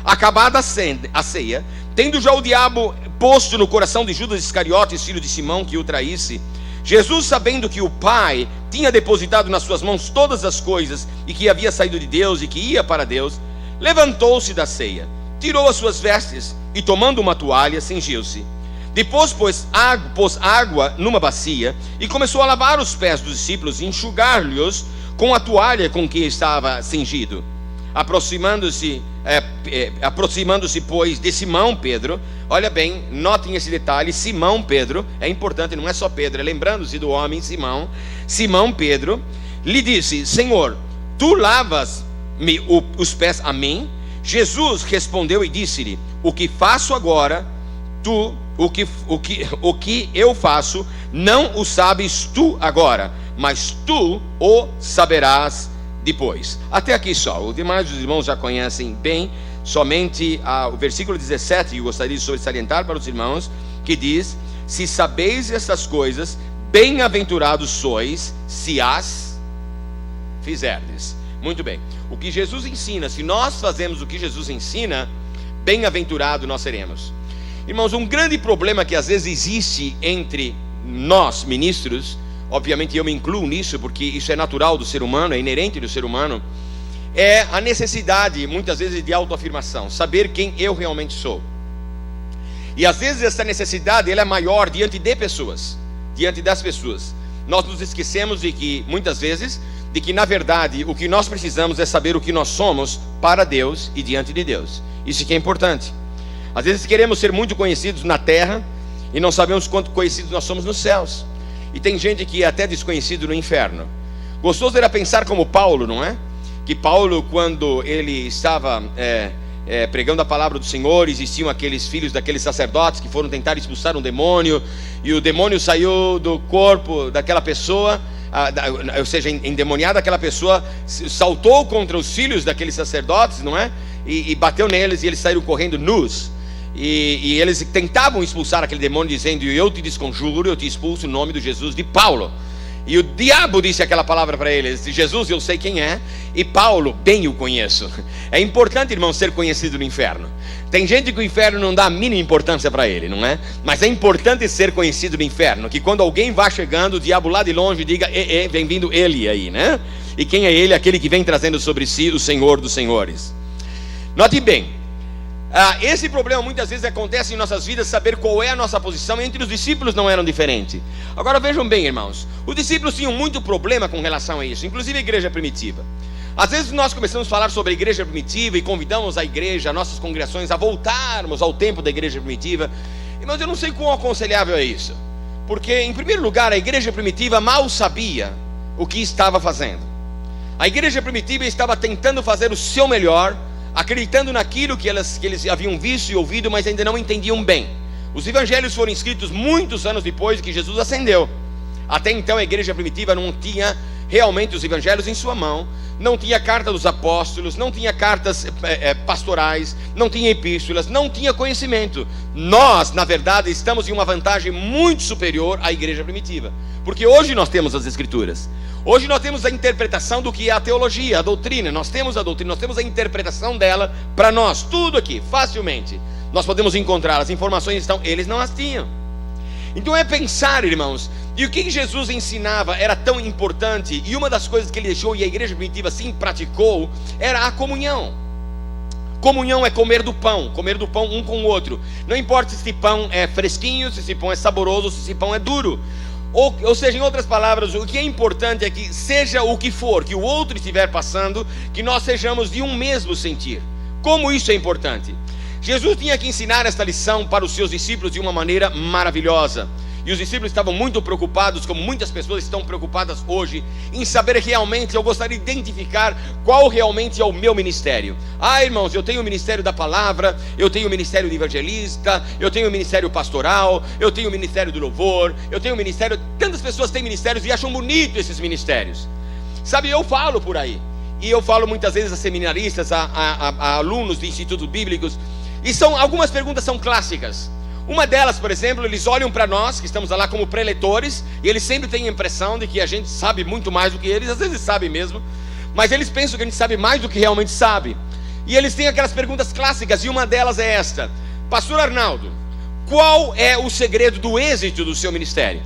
Acabada a ceia, tendo já o diabo posto no coração de Judas Iscariotes, filho de Simão, que o traísse, Jesus, sabendo que o Pai tinha depositado nas suas mãos todas as coisas, e que havia saído de Deus e que ia para Deus, levantou-se da ceia, tirou as suas vestes e, tomando uma toalha, cingiu-se. Depois pôs água numa bacia e começou a lavar os pés dos discípulos e enxugar-lhes com a toalha com que estava cingido. Aproximando-se, pois, de Simão Pedro, olha bem, notem esse detalhe, Simão Pedro, é importante, não é só Pedro, é lembrando-se do homem Simão Pedro, lhe disse: Senhor, tu lavas-me os pés a mim? Jesus respondeu e disse-lhe: o que faço agora, o que eu faço, não o sabes tu agora, mas tu o saberás depois. Até aqui só, os demais dos irmãos já conhecem bem, somente o versículo 17, eu gostaria de salientar para os irmãos, que diz: se sabeis essas coisas, bem-aventurados sois, se as fizerdes. Muito bem, o que Jesus ensina, se nós fazemos o que Jesus ensina, bem-aventurado nós seremos. Irmãos, um grande problema que às vezes existe entre nós, ministros, obviamente eu me incluo nisso, porque isso é natural do ser humano, é inerente do ser humano, é a necessidade, muitas vezes, de autoafirmação, saber quem eu realmente sou. E às vezes essa necessidade, ela é maior diante das pessoas. Nós nos esquecemos de que, muitas vezes, de que na verdade o que nós precisamos é saber o que nós somos para Deus e diante de Deus. Isso que é importante. Às vezes queremos ser muito conhecidos na terra e não sabemos quanto conhecidos nós somos nos céus. E tem gente que é até desconhecido no inferno. Gostoso era pensar como Paulo, não é? Que Paulo, quando ele estava pregando a palavra do Senhor, existiam aqueles filhos daqueles sacerdotes que foram tentar expulsar um demônio, e o demônio saiu do corpo daquela pessoa, ou seja, endemoniada aquela pessoa, saltou contra os filhos daqueles sacerdotes, não é? E bateu neles, e eles saíram correndo nus. E eles tentavam expulsar aquele demônio, dizendo: eu te desconjuro, eu te expulso em nome do Jesus de Paulo. E o diabo disse aquela palavra para eles: Jesus, eu sei quem é, e Paulo, bem o conheço. É importante, irmão, ser conhecido no inferno. Tem gente que o inferno não dá a mínima importância para ele, não é? Mas é importante ser conhecido no inferno, que quando alguém vai chegando, o diabo lá de longe diga: vem vindo ele aí, né? E quem é ele? Aquele que vem trazendo sobre si o Senhor dos senhores. Note bem, esse problema muitas vezes acontece em nossas vidas, saber qual é a nossa posição. Entre os discípulos não eram diferente. Agora vejam bem, irmãos, os discípulos tinham muito problema com relação a isso, inclusive a igreja primitiva. Às vezes nós começamos a falar sobre a igreja primitiva e convidamos a igreja, nossas congregações, a voltarmos ao tempo da igreja primitiva. Mas eu não sei quão aconselhável é isso, porque em primeiro lugar a igreja primitiva mal sabia o que estava fazendo. A igreja primitiva estava tentando fazer o seu melhor, acreditando naquilo que eles haviam visto e ouvido, mas ainda não entendiam bem. Os evangelhos foram escritos muitos anos depois que Jesus ascendeu. Até então a igreja primitiva não tinha realmente os evangelhos em sua mão, não tinha carta dos apóstolos, não tinha cartas pastorais, não tinha epístolas, não tinha conhecimento. Nós, na verdade, estamos em uma vantagem muito superior à igreja primitiva, porque hoje nós temos as escrituras. Hoje nós temos a interpretação do que é a teologia, a doutrina. Nós temos a doutrina, nós temos a interpretação dela para nós, tudo aqui, facilmente. Nós podemos encontrar, as informações estão, eles não as tinham. Então é pensar, irmãos, e o que Jesus ensinava era tão importante, e uma das coisas que ele deixou, e a igreja primitiva sim praticou, era a comunhão. Comunhão é comer do pão um com o outro. Não importa se esse pão é fresquinho, se esse pão é saboroso, se esse pão é duro. Ou seja, em outras palavras, o que é importante é que seja o que for que o outro estiver passando, que nós sejamos de um mesmo sentir. Como isso é importante? Jesus tinha que ensinar esta lição para os seus discípulos de uma maneira maravilhosa. E os discípulos estavam muito preocupados, como muitas pessoas estão preocupadas hoje, em saber realmente, eu gostaria de identificar qual realmente é o meu ministério. Irmãos, eu tenho o ministério da palavra, eu tenho o ministério de evangelista, eu tenho o ministério pastoral, eu tenho o ministério do louvor, eu tenho o ministério... Tantas pessoas têm ministérios e acham bonito esses ministérios. Sabe, eu falo por aí, e eu falo muitas vezes a seminaristas, a alunos de institutos bíblicos, e algumas perguntas são clássicas. Uma delas, por exemplo, eles olham para nós, que estamos lá como preletores, e eles sempre têm a impressão de que a gente sabe muito mais do que eles, às vezes sabe mesmo, mas eles pensam que a gente sabe mais do que realmente sabe. E eles têm aquelas perguntas clássicas, e uma delas é esta: Pastor Arnaldo, qual é o segredo do êxito do seu ministério?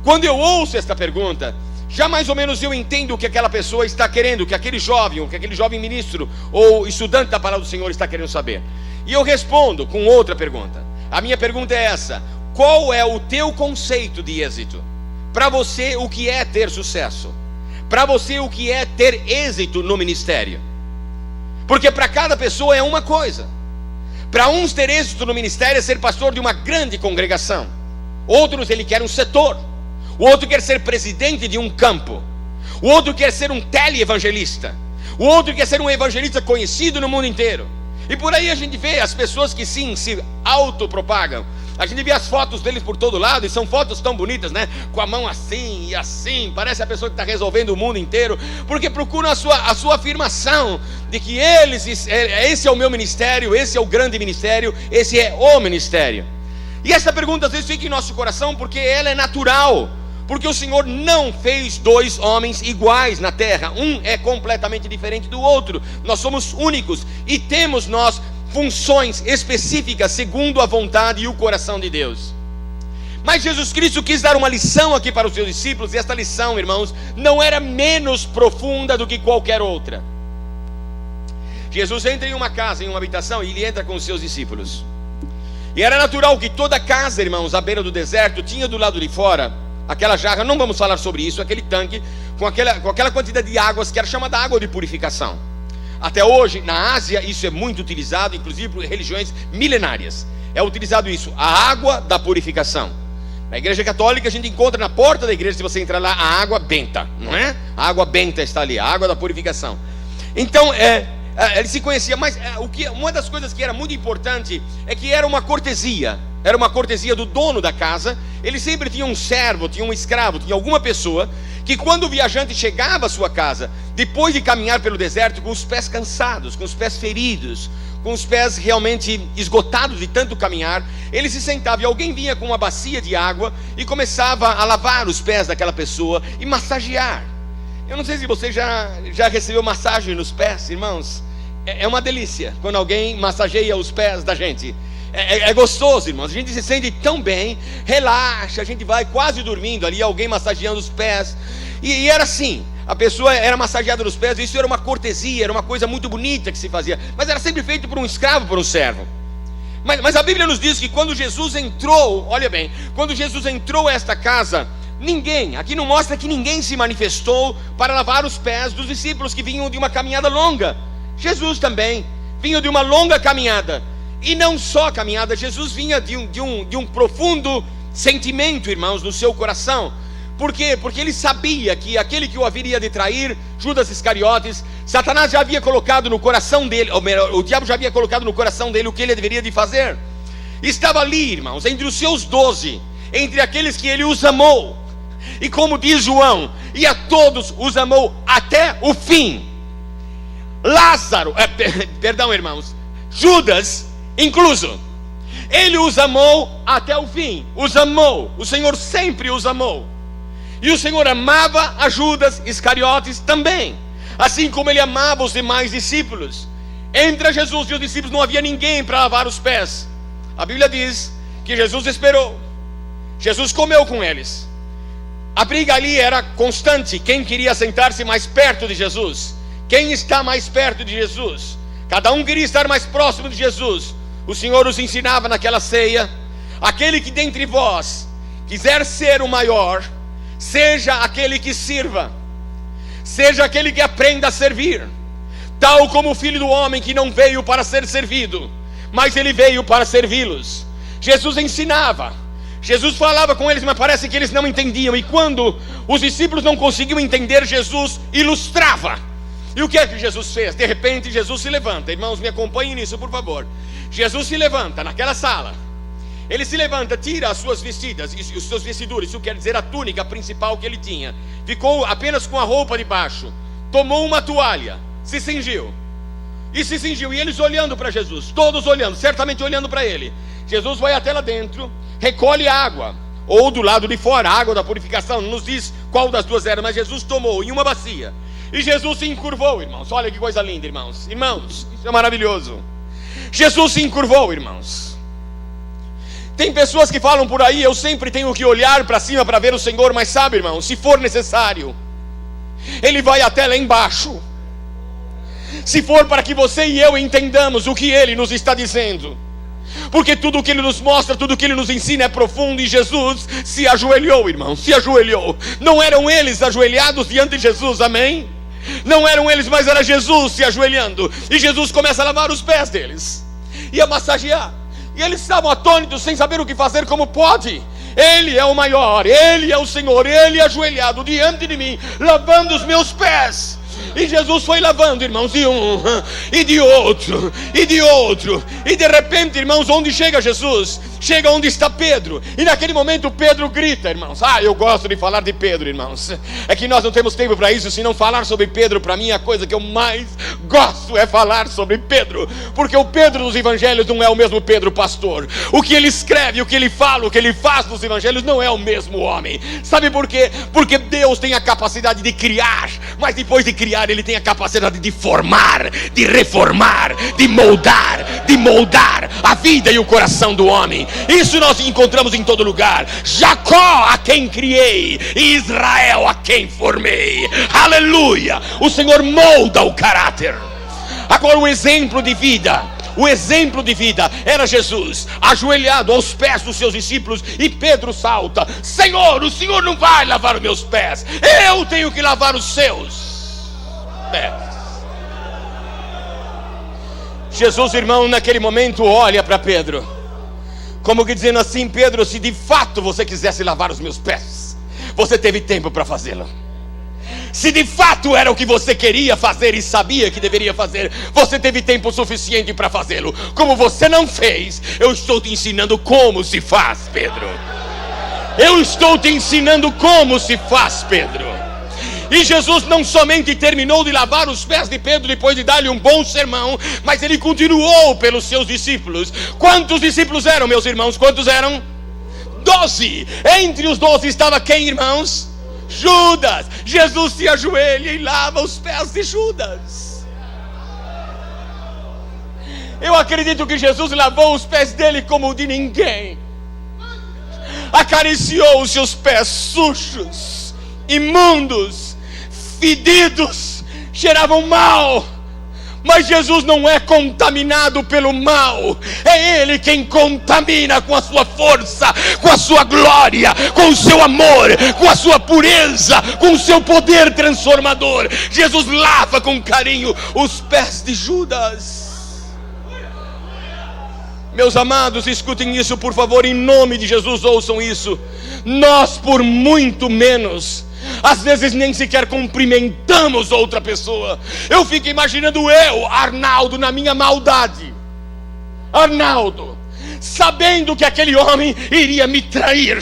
Quando eu ouço esta pergunta, já mais ou menos eu entendo o que aquela pessoa está querendo, o que aquele jovem ministro ou estudante da palavra do Senhor está querendo saber. E eu respondo com outra pergunta. A minha pergunta é essa: qual é o teu conceito de êxito? Para você, o que é ter sucesso? Para você, o que é ter êxito no ministério? Porque para cada pessoa é uma coisa. Para uns, ter êxito no ministério é ser pastor de uma grande congregação. Outros, ele quer um setor. O outro quer ser presidente de um campo. O outro quer ser um teleevangelista. O outro quer ser um evangelista conhecido no mundo inteiro. E por aí a gente vê as pessoas que sim, se autopropagam. A gente vê as fotos deles por todo lado, e são fotos tão bonitas, né? Com a mão assim e assim, parece a pessoa que está resolvendo o mundo inteiro, porque procuram a sua afirmação de que esse é o meu ministério, esse é o grande ministério, esse é o ministério. E essa pergunta às vezes fica em nosso coração, porque ela é natural. Porque o Senhor não fez dois homens iguais na terra. Um é completamente diferente do outro. Nós somos únicos e temos nós funções específicas segundo a vontade e o coração de Deus. Mas Jesus Cristo quis dar uma lição aqui para os seus discípulos. E esta lição, irmãos, não era menos profunda do que qualquer outra. Jesus entra em uma casa, em uma habitação, e ele entra com os seus discípulos. E era natural que toda casa, irmãos, à beira do deserto, tinha do lado de fora aquela jarra, não vamos falar sobre isso, aquele tanque com aquela quantidade de águas que era chamada água de purificação. Até hoje, na Ásia, isso é muito utilizado, inclusive por religiões milenárias. É utilizado isso, a água da purificação. Na igreja católica a gente encontra na porta da igreja, se você entrar lá, a água benta, não é? A água benta está ali, a água da purificação. Então, ele se conhecia, mas uma das coisas que era muito importante é que era uma cortesia do dono da casa. Ele sempre tinha um servo, tinha um escravo, tinha alguma pessoa que quando o viajante chegava à sua casa, depois de caminhar pelo deserto com os pés cansados, com os pés feridos, com os pés realmente esgotados de tanto caminhar, ele se sentava e alguém vinha com uma bacia de água e começava a lavar os pés daquela pessoa e massagear. Eu não sei se você já recebeu massagem nos pés, irmãos. É uma delícia quando alguém massageia os pés da gente. É gostoso, irmãos. A gente se sente tão bem, relaxa, a gente vai quase dormindo ali, alguém massageando os pés. E era assim, a pessoa era massageada nos pés. Isso era uma cortesia, era uma coisa muito bonita que se fazia. Mas era sempre feito por um escravo, por um servo. Mas a Bíblia nos diz que quando Jesus entrou, olha bem, quando Jesus entrou a esta casa, aqui não mostra que ninguém se manifestou para lavar os pés dos discípulos que vinham de uma caminhada longa. Jesus também vinha de uma longa caminhada. E não só caminhada, Jesus vinha de um profundo sentimento, irmãos, no seu coração. Por quê? Porque ele sabia que aquele que o haveria de trair, Judas Iscariotes, Satanás já havia colocado no coração dele, ou melhor, o diabo já havia colocado no coração dele o que ele deveria de fazer. Estava ali, irmãos, entre os seus 12, entre aqueles que ele os amou. E como diz João, e a todos os amou até o fim. Irmãos, Judas incluso, ele os amou até o fim, os amou, o Senhor sempre os amou, e o Senhor amava a Judas Iscariotes também, assim como ele amava os demais discípulos. Entre Jesus e os discípulos não havia ninguém para lavar os pés. A Bíblia diz que Jesus esperou, Jesus comeu com eles. A briga ali era constante, quem queria sentar-se mais perto de Jesus, quem está mais perto de Jesus, cada um queria estar mais próximo de Jesus. O Senhor nos ensinava naquela ceia: aquele que dentre vós quiser ser o maior, seja aquele que sirva, seja aquele que aprenda a servir, tal como o Filho do Homem, que não veio para ser servido, mas ele veio para servi-los. Jesus ensinava, Jesus falava com eles, mas parece que eles não entendiam. E quando os discípulos não conseguiam entender, Jesus ilustrava. E o que é que Jesus fez? De repente Jesus se levanta. Irmãos, me acompanhem nisso, por favor. Jesus se levanta naquela sala. Ele se levanta, tira as suas vestidas, os seus vestiduras, isso quer dizer a túnica principal que ele tinha. Ficou apenas com a roupa de baixo. Tomou uma toalha, se cingiu. E se cingiu, e eles olhando para Jesus, todos olhando, certamente olhando para ele. Jesus vai até lá dentro, recolhe água, ou do lado de fora, a água da purificação, não nos diz qual das duas era, mas Jesus tomou em uma bacia. E Jesus se encurvou, irmãos. Olha que coisa linda, irmãos. Irmãos, isso é maravilhoso. Jesus se encurvou, irmãos. Tem pessoas que falam por aí, eu sempre tenho que olhar para cima para ver o Senhor, mas sabe, irmãos, se for necessário, Ele vai até lá embaixo. Se for para que você e eu entendamos o que Ele nos está dizendo, porque tudo o que Ele nos mostra, tudo o que Ele nos ensina é profundo. E Jesus se ajoelhou, irmãos, se ajoelhou. Não eram eles ajoelhados diante de Jesus, amém? Não eram eles, mas era Jesus se ajoelhando. E Jesus começa a lavar os pés deles e a massagear. E eles estavam atônitos, sem saber o que fazer. Como pode? Ele é o maior, Ele é o Senhor, Ele ajoelhado diante de mim, lavando os meus pés. E Jesus foi lavando, irmãos, de um, e de outro, e de outro. E de repente, irmãos, onde chega Jesus? Chega onde está Pedro. E naquele momento Pedro grita, irmãos. Eu gosto de falar de Pedro, irmãos. É que nós não temos tempo para isso. Se não falar sobre Pedro, para mim a coisa que eu mais gosto é falar sobre Pedro. Porque o Pedro dos evangelhos não é o mesmo Pedro pastor. O que ele escreve, o que ele fala, o que ele faz nos evangelhos não é o mesmo homem. Sabe por quê? Porque Deus tem a capacidade de criar, mas depois de criar Ele tem a capacidade de formar, de reformar, de moldar a vida e o coração do homem. Isso nós encontramos em todo lugar. Jacó, a quem criei, e Israel, a quem formei. Aleluia! O Senhor molda o caráter. Agora o exemplo de vida era Jesus ajoelhado aos pés dos seus discípulos. E Pedro salta: Senhor, o Senhor não vai lavar os meus pés, eu tenho que lavar os seus pés. Jesus, irmão, naquele momento olha para Pedro, como que dizendo assim: Pedro, se de fato você quisesse lavar os meus pés, você teve tempo para fazê-lo. Se de fato era o que você queria fazer e sabia que deveria fazer, você teve tempo suficiente para fazê-lo. Como você não fez, eu estou te ensinando como se faz, Pedro. Eu estou te ensinando como se faz, Pedro. E Jesus não somente terminou de lavar os pés de Pedro depois de dar-lhe um bom sermão, mas ele continuou pelos seus discípulos. Quantos discípulos eram, meus irmãos? Quantos eram? 12. Entre os 12 estava quem, irmãos? Judas. Jesus se ajoelha e lava os pés de Judas. Eu acredito que Jesus lavou os pés dele como de ninguém. Acariciou os seus pés sujos, imundos, fedidos, cheiravam mal. Mas Jesus não é contaminado pelo mal. É Ele quem contamina com a sua força, com a sua glória, com o seu amor, com a sua pureza, com o seu poder transformador. Jesus lava com carinho os pés de Judas. Meus amados, escutem isso, por favor, em nome de Jesus, ouçam isso. Nós, por muito menos, às vezes nem sequer cumprimentamos outra pessoa. Eu fico imaginando Arnaldo, na minha maldade, Arnaldo, sabendo que aquele homem iria me trair,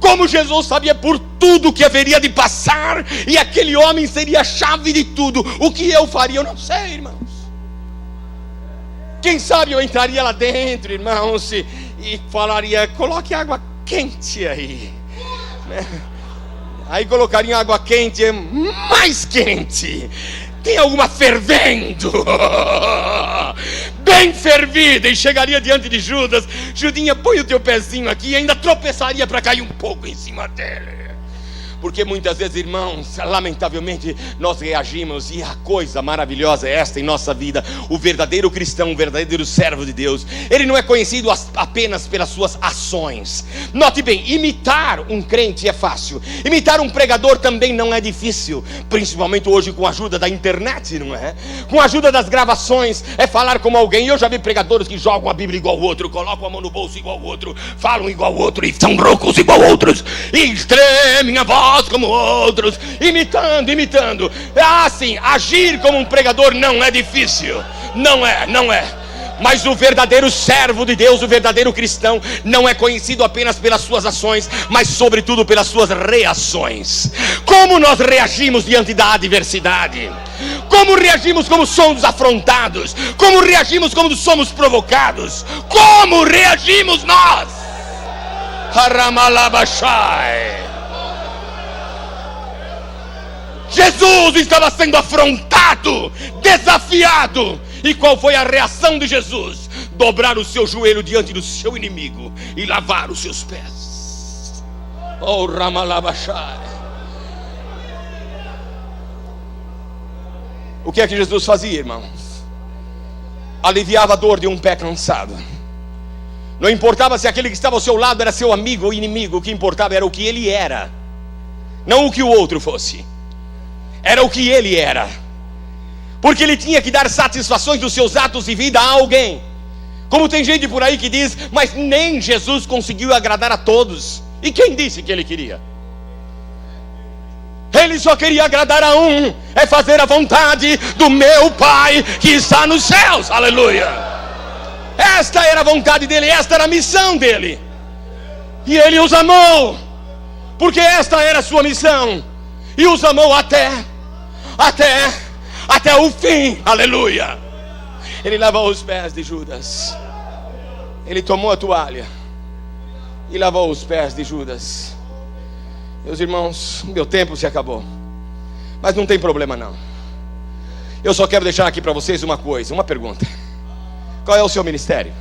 como Jesus sabia por tudo que haveria de passar, e aquele homem seria a chave de tudo. O que eu faria? Eu não sei, irmãos. Quem sabe eu entraria lá dentro, irmãos, e falaria: coloque água quente aí, né? Aí colocaria água quente, mais quente. Tem alguma fervendo, bem fervida, e chegaria diante de Judas: Judinha, põe o teu pezinho aqui. E ainda tropeçaria para cair um pouco em cima dele. Porque muitas vezes, irmãos, lamentavelmente nós reagimos, e a coisa maravilhosa é esta em nossa vida: o verdadeiro cristão, o verdadeiro servo de Deus, ele não é conhecido apenas pelas suas ações. Note bem, imitar um crente é fácil, imitar um pregador também não é difícil, principalmente hoje com a ajuda da internet, não é? Com a ajuda das gravações, é falar como alguém. Eu já vi pregadores que jogam a Bíblia igual o outro, colocam a mão no bolso igual o outro, falam igual o outro, e são roucos igual outros, e tremem a voz como outros, imitando. Assim, agir como um pregador não é difícil, não é. Mas o verdadeiro servo de Deus, o verdadeiro cristão, não é conhecido apenas pelas suas ações, mas sobretudo pelas suas reações. Como nós reagimos diante da adversidade? Como reagimos quando somos afrontados? Como reagimos quando somos provocados? Como reagimos nós? Haramalabashai. Jesus estava sendo afrontado, desafiado. E qual foi a reação de Jesus? Dobrar o seu joelho diante do seu inimigo e lavar os seus pés. Oh, Ramalabashai. O que é que Jesus fazia, irmãos? Aliviava a dor de um pé cansado. Não importava se aquele que estava ao seu lado era seu amigo ou inimigo. O que importava era o que ele era, não o que o outro fosse. Era o que ele era. Porque ele tinha que dar satisfações dos seus atos de vida a alguém. Como tem gente por aí que diz: mas nem Jesus conseguiu agradar a todos. E quem disse que ele queria? Ele só queria agradar a um: é fazer a vontade do meu Pai que está nos céus. Aleluia. Esta era a vontade dele, esta era a missão dele. E ele os amou, porque esta era a sua missão. E os amou até o fim. Aleluia. Ele lavou os pés de Judas. Ele tomou a toalha e lavou os pés de Judas. Meus irmãos, meu tempo se acabou, mas não tem problema não. Eu só quero deixar aqui para vocês uma coisa, uma pergunta: qual é o seu ministério?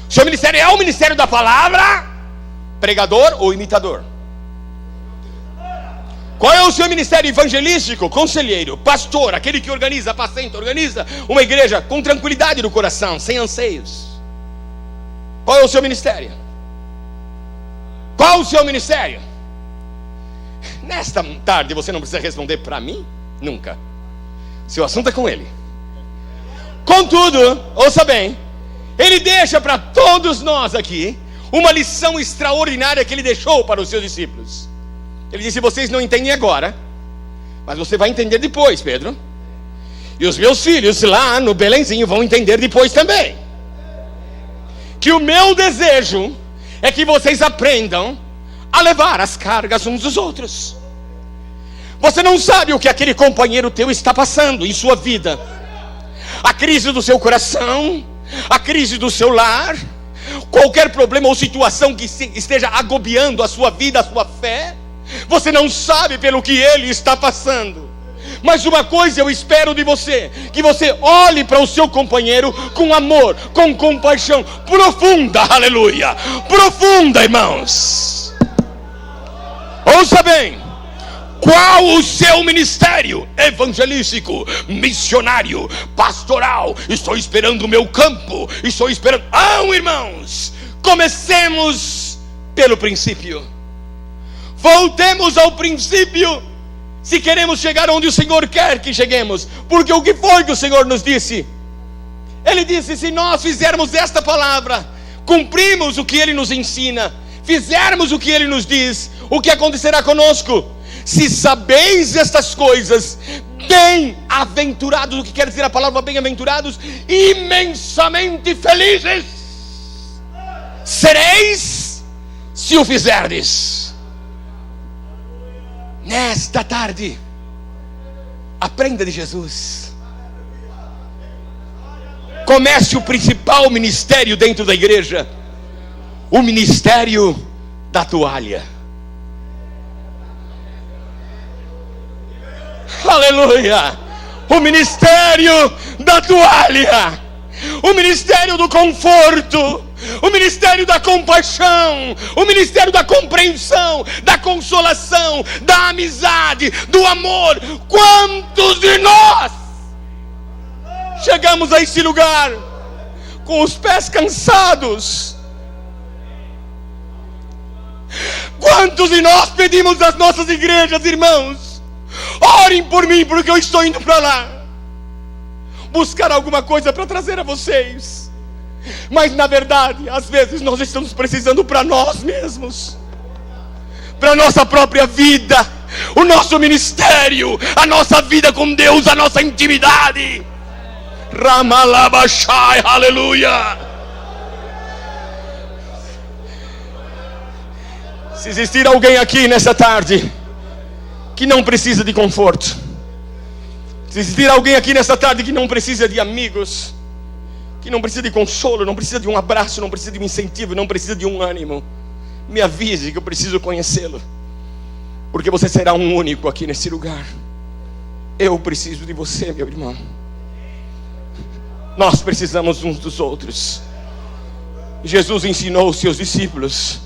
O seu ministério é o ministério da palavra, pregador ou imitador? Qual é o seu ministério evangelístico? Conselheiro, pastor, aquele que organiza, apacenta, organiza uma igreja com tranquilidade no coração, sem anseios. Qual é o seu ministério? Qual o seu ministério? Nesta tarde você não precisa responder para mim, nunca. Seu assunto é com ele. Contudo, ouça bem, ele deixa para todos nós aqui uma lição extraordinária que ele deixou para os seus discípulos. Ele disse: vocês não entendem agora, mas você vai entender depois, Pedro. E os meus filhos lá no Belenzinho vão entender depois também. Que o meu desejo é que vocês aprendam a levar as cargas uns dos outros. Você não sabe o que aquele companheiro teu está passando em sua vida. A crise do seu coração, a crise do seu lar, qualquer problema ou situação que esteja agobiando a sua vida, a sua fé. Você não sabe pelo que ele está passando. Mas uma coisa eu espero de você: que você olhe para o seu companheiro com amor, com compaixão profunda. Aleluia. Profunda, irmãos. Ouça bem. Qual o seu ministério? Evangelístico, missionário, pastoral. Estou esperando o meu campo. Estou esperando. Irmãos, comecemos pelo princípio. Voltemos ao princípio, se queremos chegar onde o Senhor quer que cheguemos. Porque o que foi que o Senhor nos disse? Ele disse: se nós fizermos esta palavra, cumprimos o que Ele nos ensina, fizermos o que Ele nos diz, o que acontecerá conosco? Se sabeis estas coisas, bem-aventurados. O que quer dizer a palavra bem-aventurados? Imensamente felizes sereis se o fizerdes. Nesta tarde, aprenda de Jesus. Comece o principal ministério dentro da igreja: o ministério da toalha. Aleluia! O ministério da toalha, o ministério do conforto, o ministério da compaixão, o ministério da compreensão, da consolação, da amizade, do amor. Quantos de nós chegamos a esse lugar com os pés cansados? Quantos de nós pedimos das nossas igrejas, irmãos, orem por mim, porque eu estou indo para lá buscar alguma coisa para trazer a vocês. Mas na verdade, às vezes nós estamos precisando para nós mesmos, para a nossa própria vida, o nosso ministério, a nossa vida com Deus, a nossa intimidade. Ramalabashai, aleluia. Se existir alguém aqui nessa tarde que não precisa de conforto, se existir alguém aqui nessa tarde que não precisa de amigos, que não precisa de consolo, não precisa de um abraço, não precisa de um incentivo, não precisa de um ânimo, me avise que eu preciso conhecê-lo, porque você será um único aqui nesse lugar. Eu preciso de você, meu irmão. Nós precisamos uns dos outros. Jesus ensinou os seus discípulos: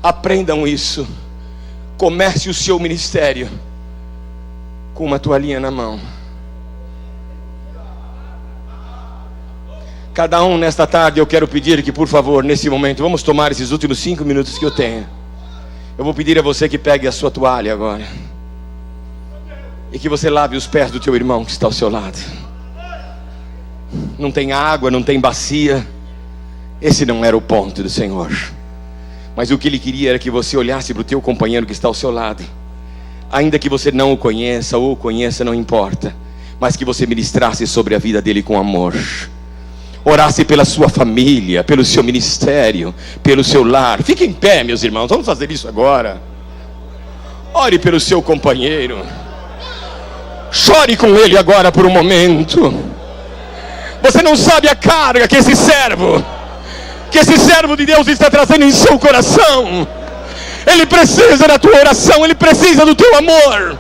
aprendam isso. Comece o seu ministério com uma toalhinha na mão. Cada um nesta tarde, eu quero pedir que, por favor, nesse momento, vamos tomar esses últimos 5 minutos que eu tenho. Eu vou pedir a você que pegue a sua toalha agora e que você lave os pés do teu irmão que está ao seu lado. Não tem água, não tem bacia. Esse não era o ponto do Senhor. Mas o que Ele queria era que você olhasse para o teu companheiro que está ao seu lado, ainda que você não o conheça ou o conheça, não importa, mas que você ministrasse sobre a vida dele com amor. Orasse pela sua família, pelo seu ministério, pelo seu lar. Fique em pé, meus irmãos, vamos fazer isso agora. Ore pelo seu companheiro. Chore com ele agora por um momento. Você não sabe a carga que esse servo de Deus está trazendo em seu coração. Ele precisa da tua oração, ele precisa do teu amor.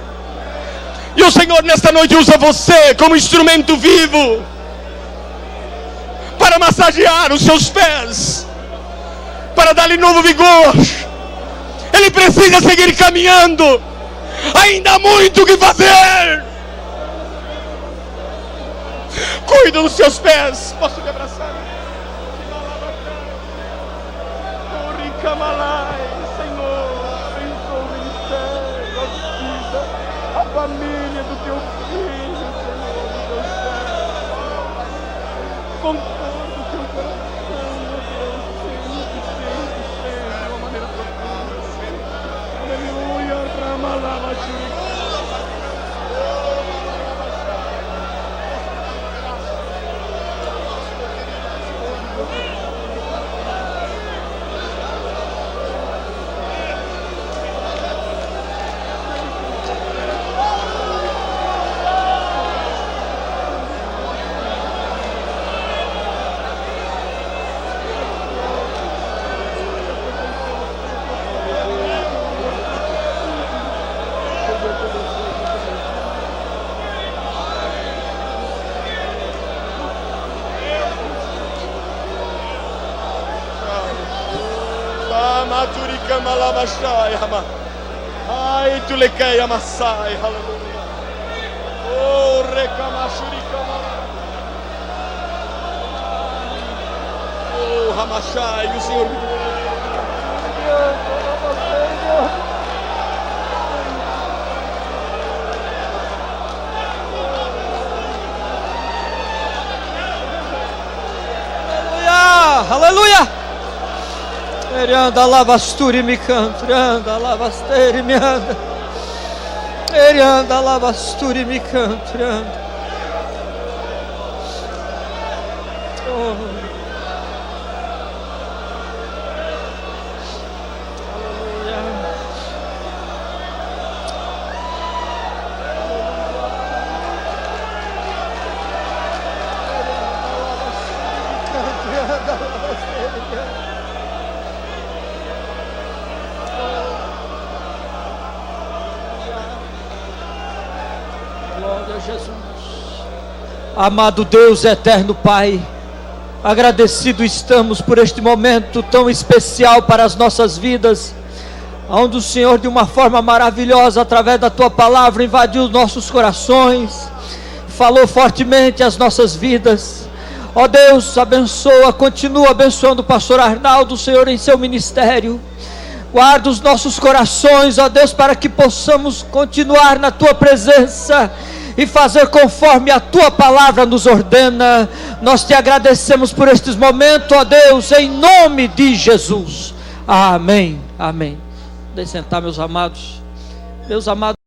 E o Senhor nesta noite usa você como instrumento vivo para massagear os seus pés, para dar-lhe novo vigor. Ele precisa seguir caminhando. Ainda há muito o que fazer. Cuida dos seus pés. Posso me abraçar? Senhor, abençoa o ministério, a vida, a família do teu filho, Senhor, do teu céu. Com todo o teu coração, meu Deus, sempre, de uma maneira profunda. Aleluia, Ramalabashuri. Ai, tu le quei amassai, aleluia. Oh, recamashurika. Oh, Ramachai, o Senhor me Aleluia, aleluia. Erianda lavasturi me cantranda, lavasteri me anda. Erianda lavasturi me cantranda. Oh. Aleluia. Glória a Jesus. Amado Deus, eterno Pai, Agradecido estamos por este momento tão especial para as nossas vidas, onde o Senhor, de uma forma maravilhosa, através da Tua palavra, invadiu os nossos corações, falou fortemente às nossas vidas. Ó Deus, abençoa, continua abençoando o pastor Arnaldo, Senhor, em seu ministério. Guarda os nossos corações, ó Deus, para que possamos continuar na Tua presença e fazer conforme a Tua palavra nos ordena. Nós Te agradecemos por estes momentos, ó Deus, em nome de Jesus. Amém, amém. Deixe sentar, meus amados. Meus amados.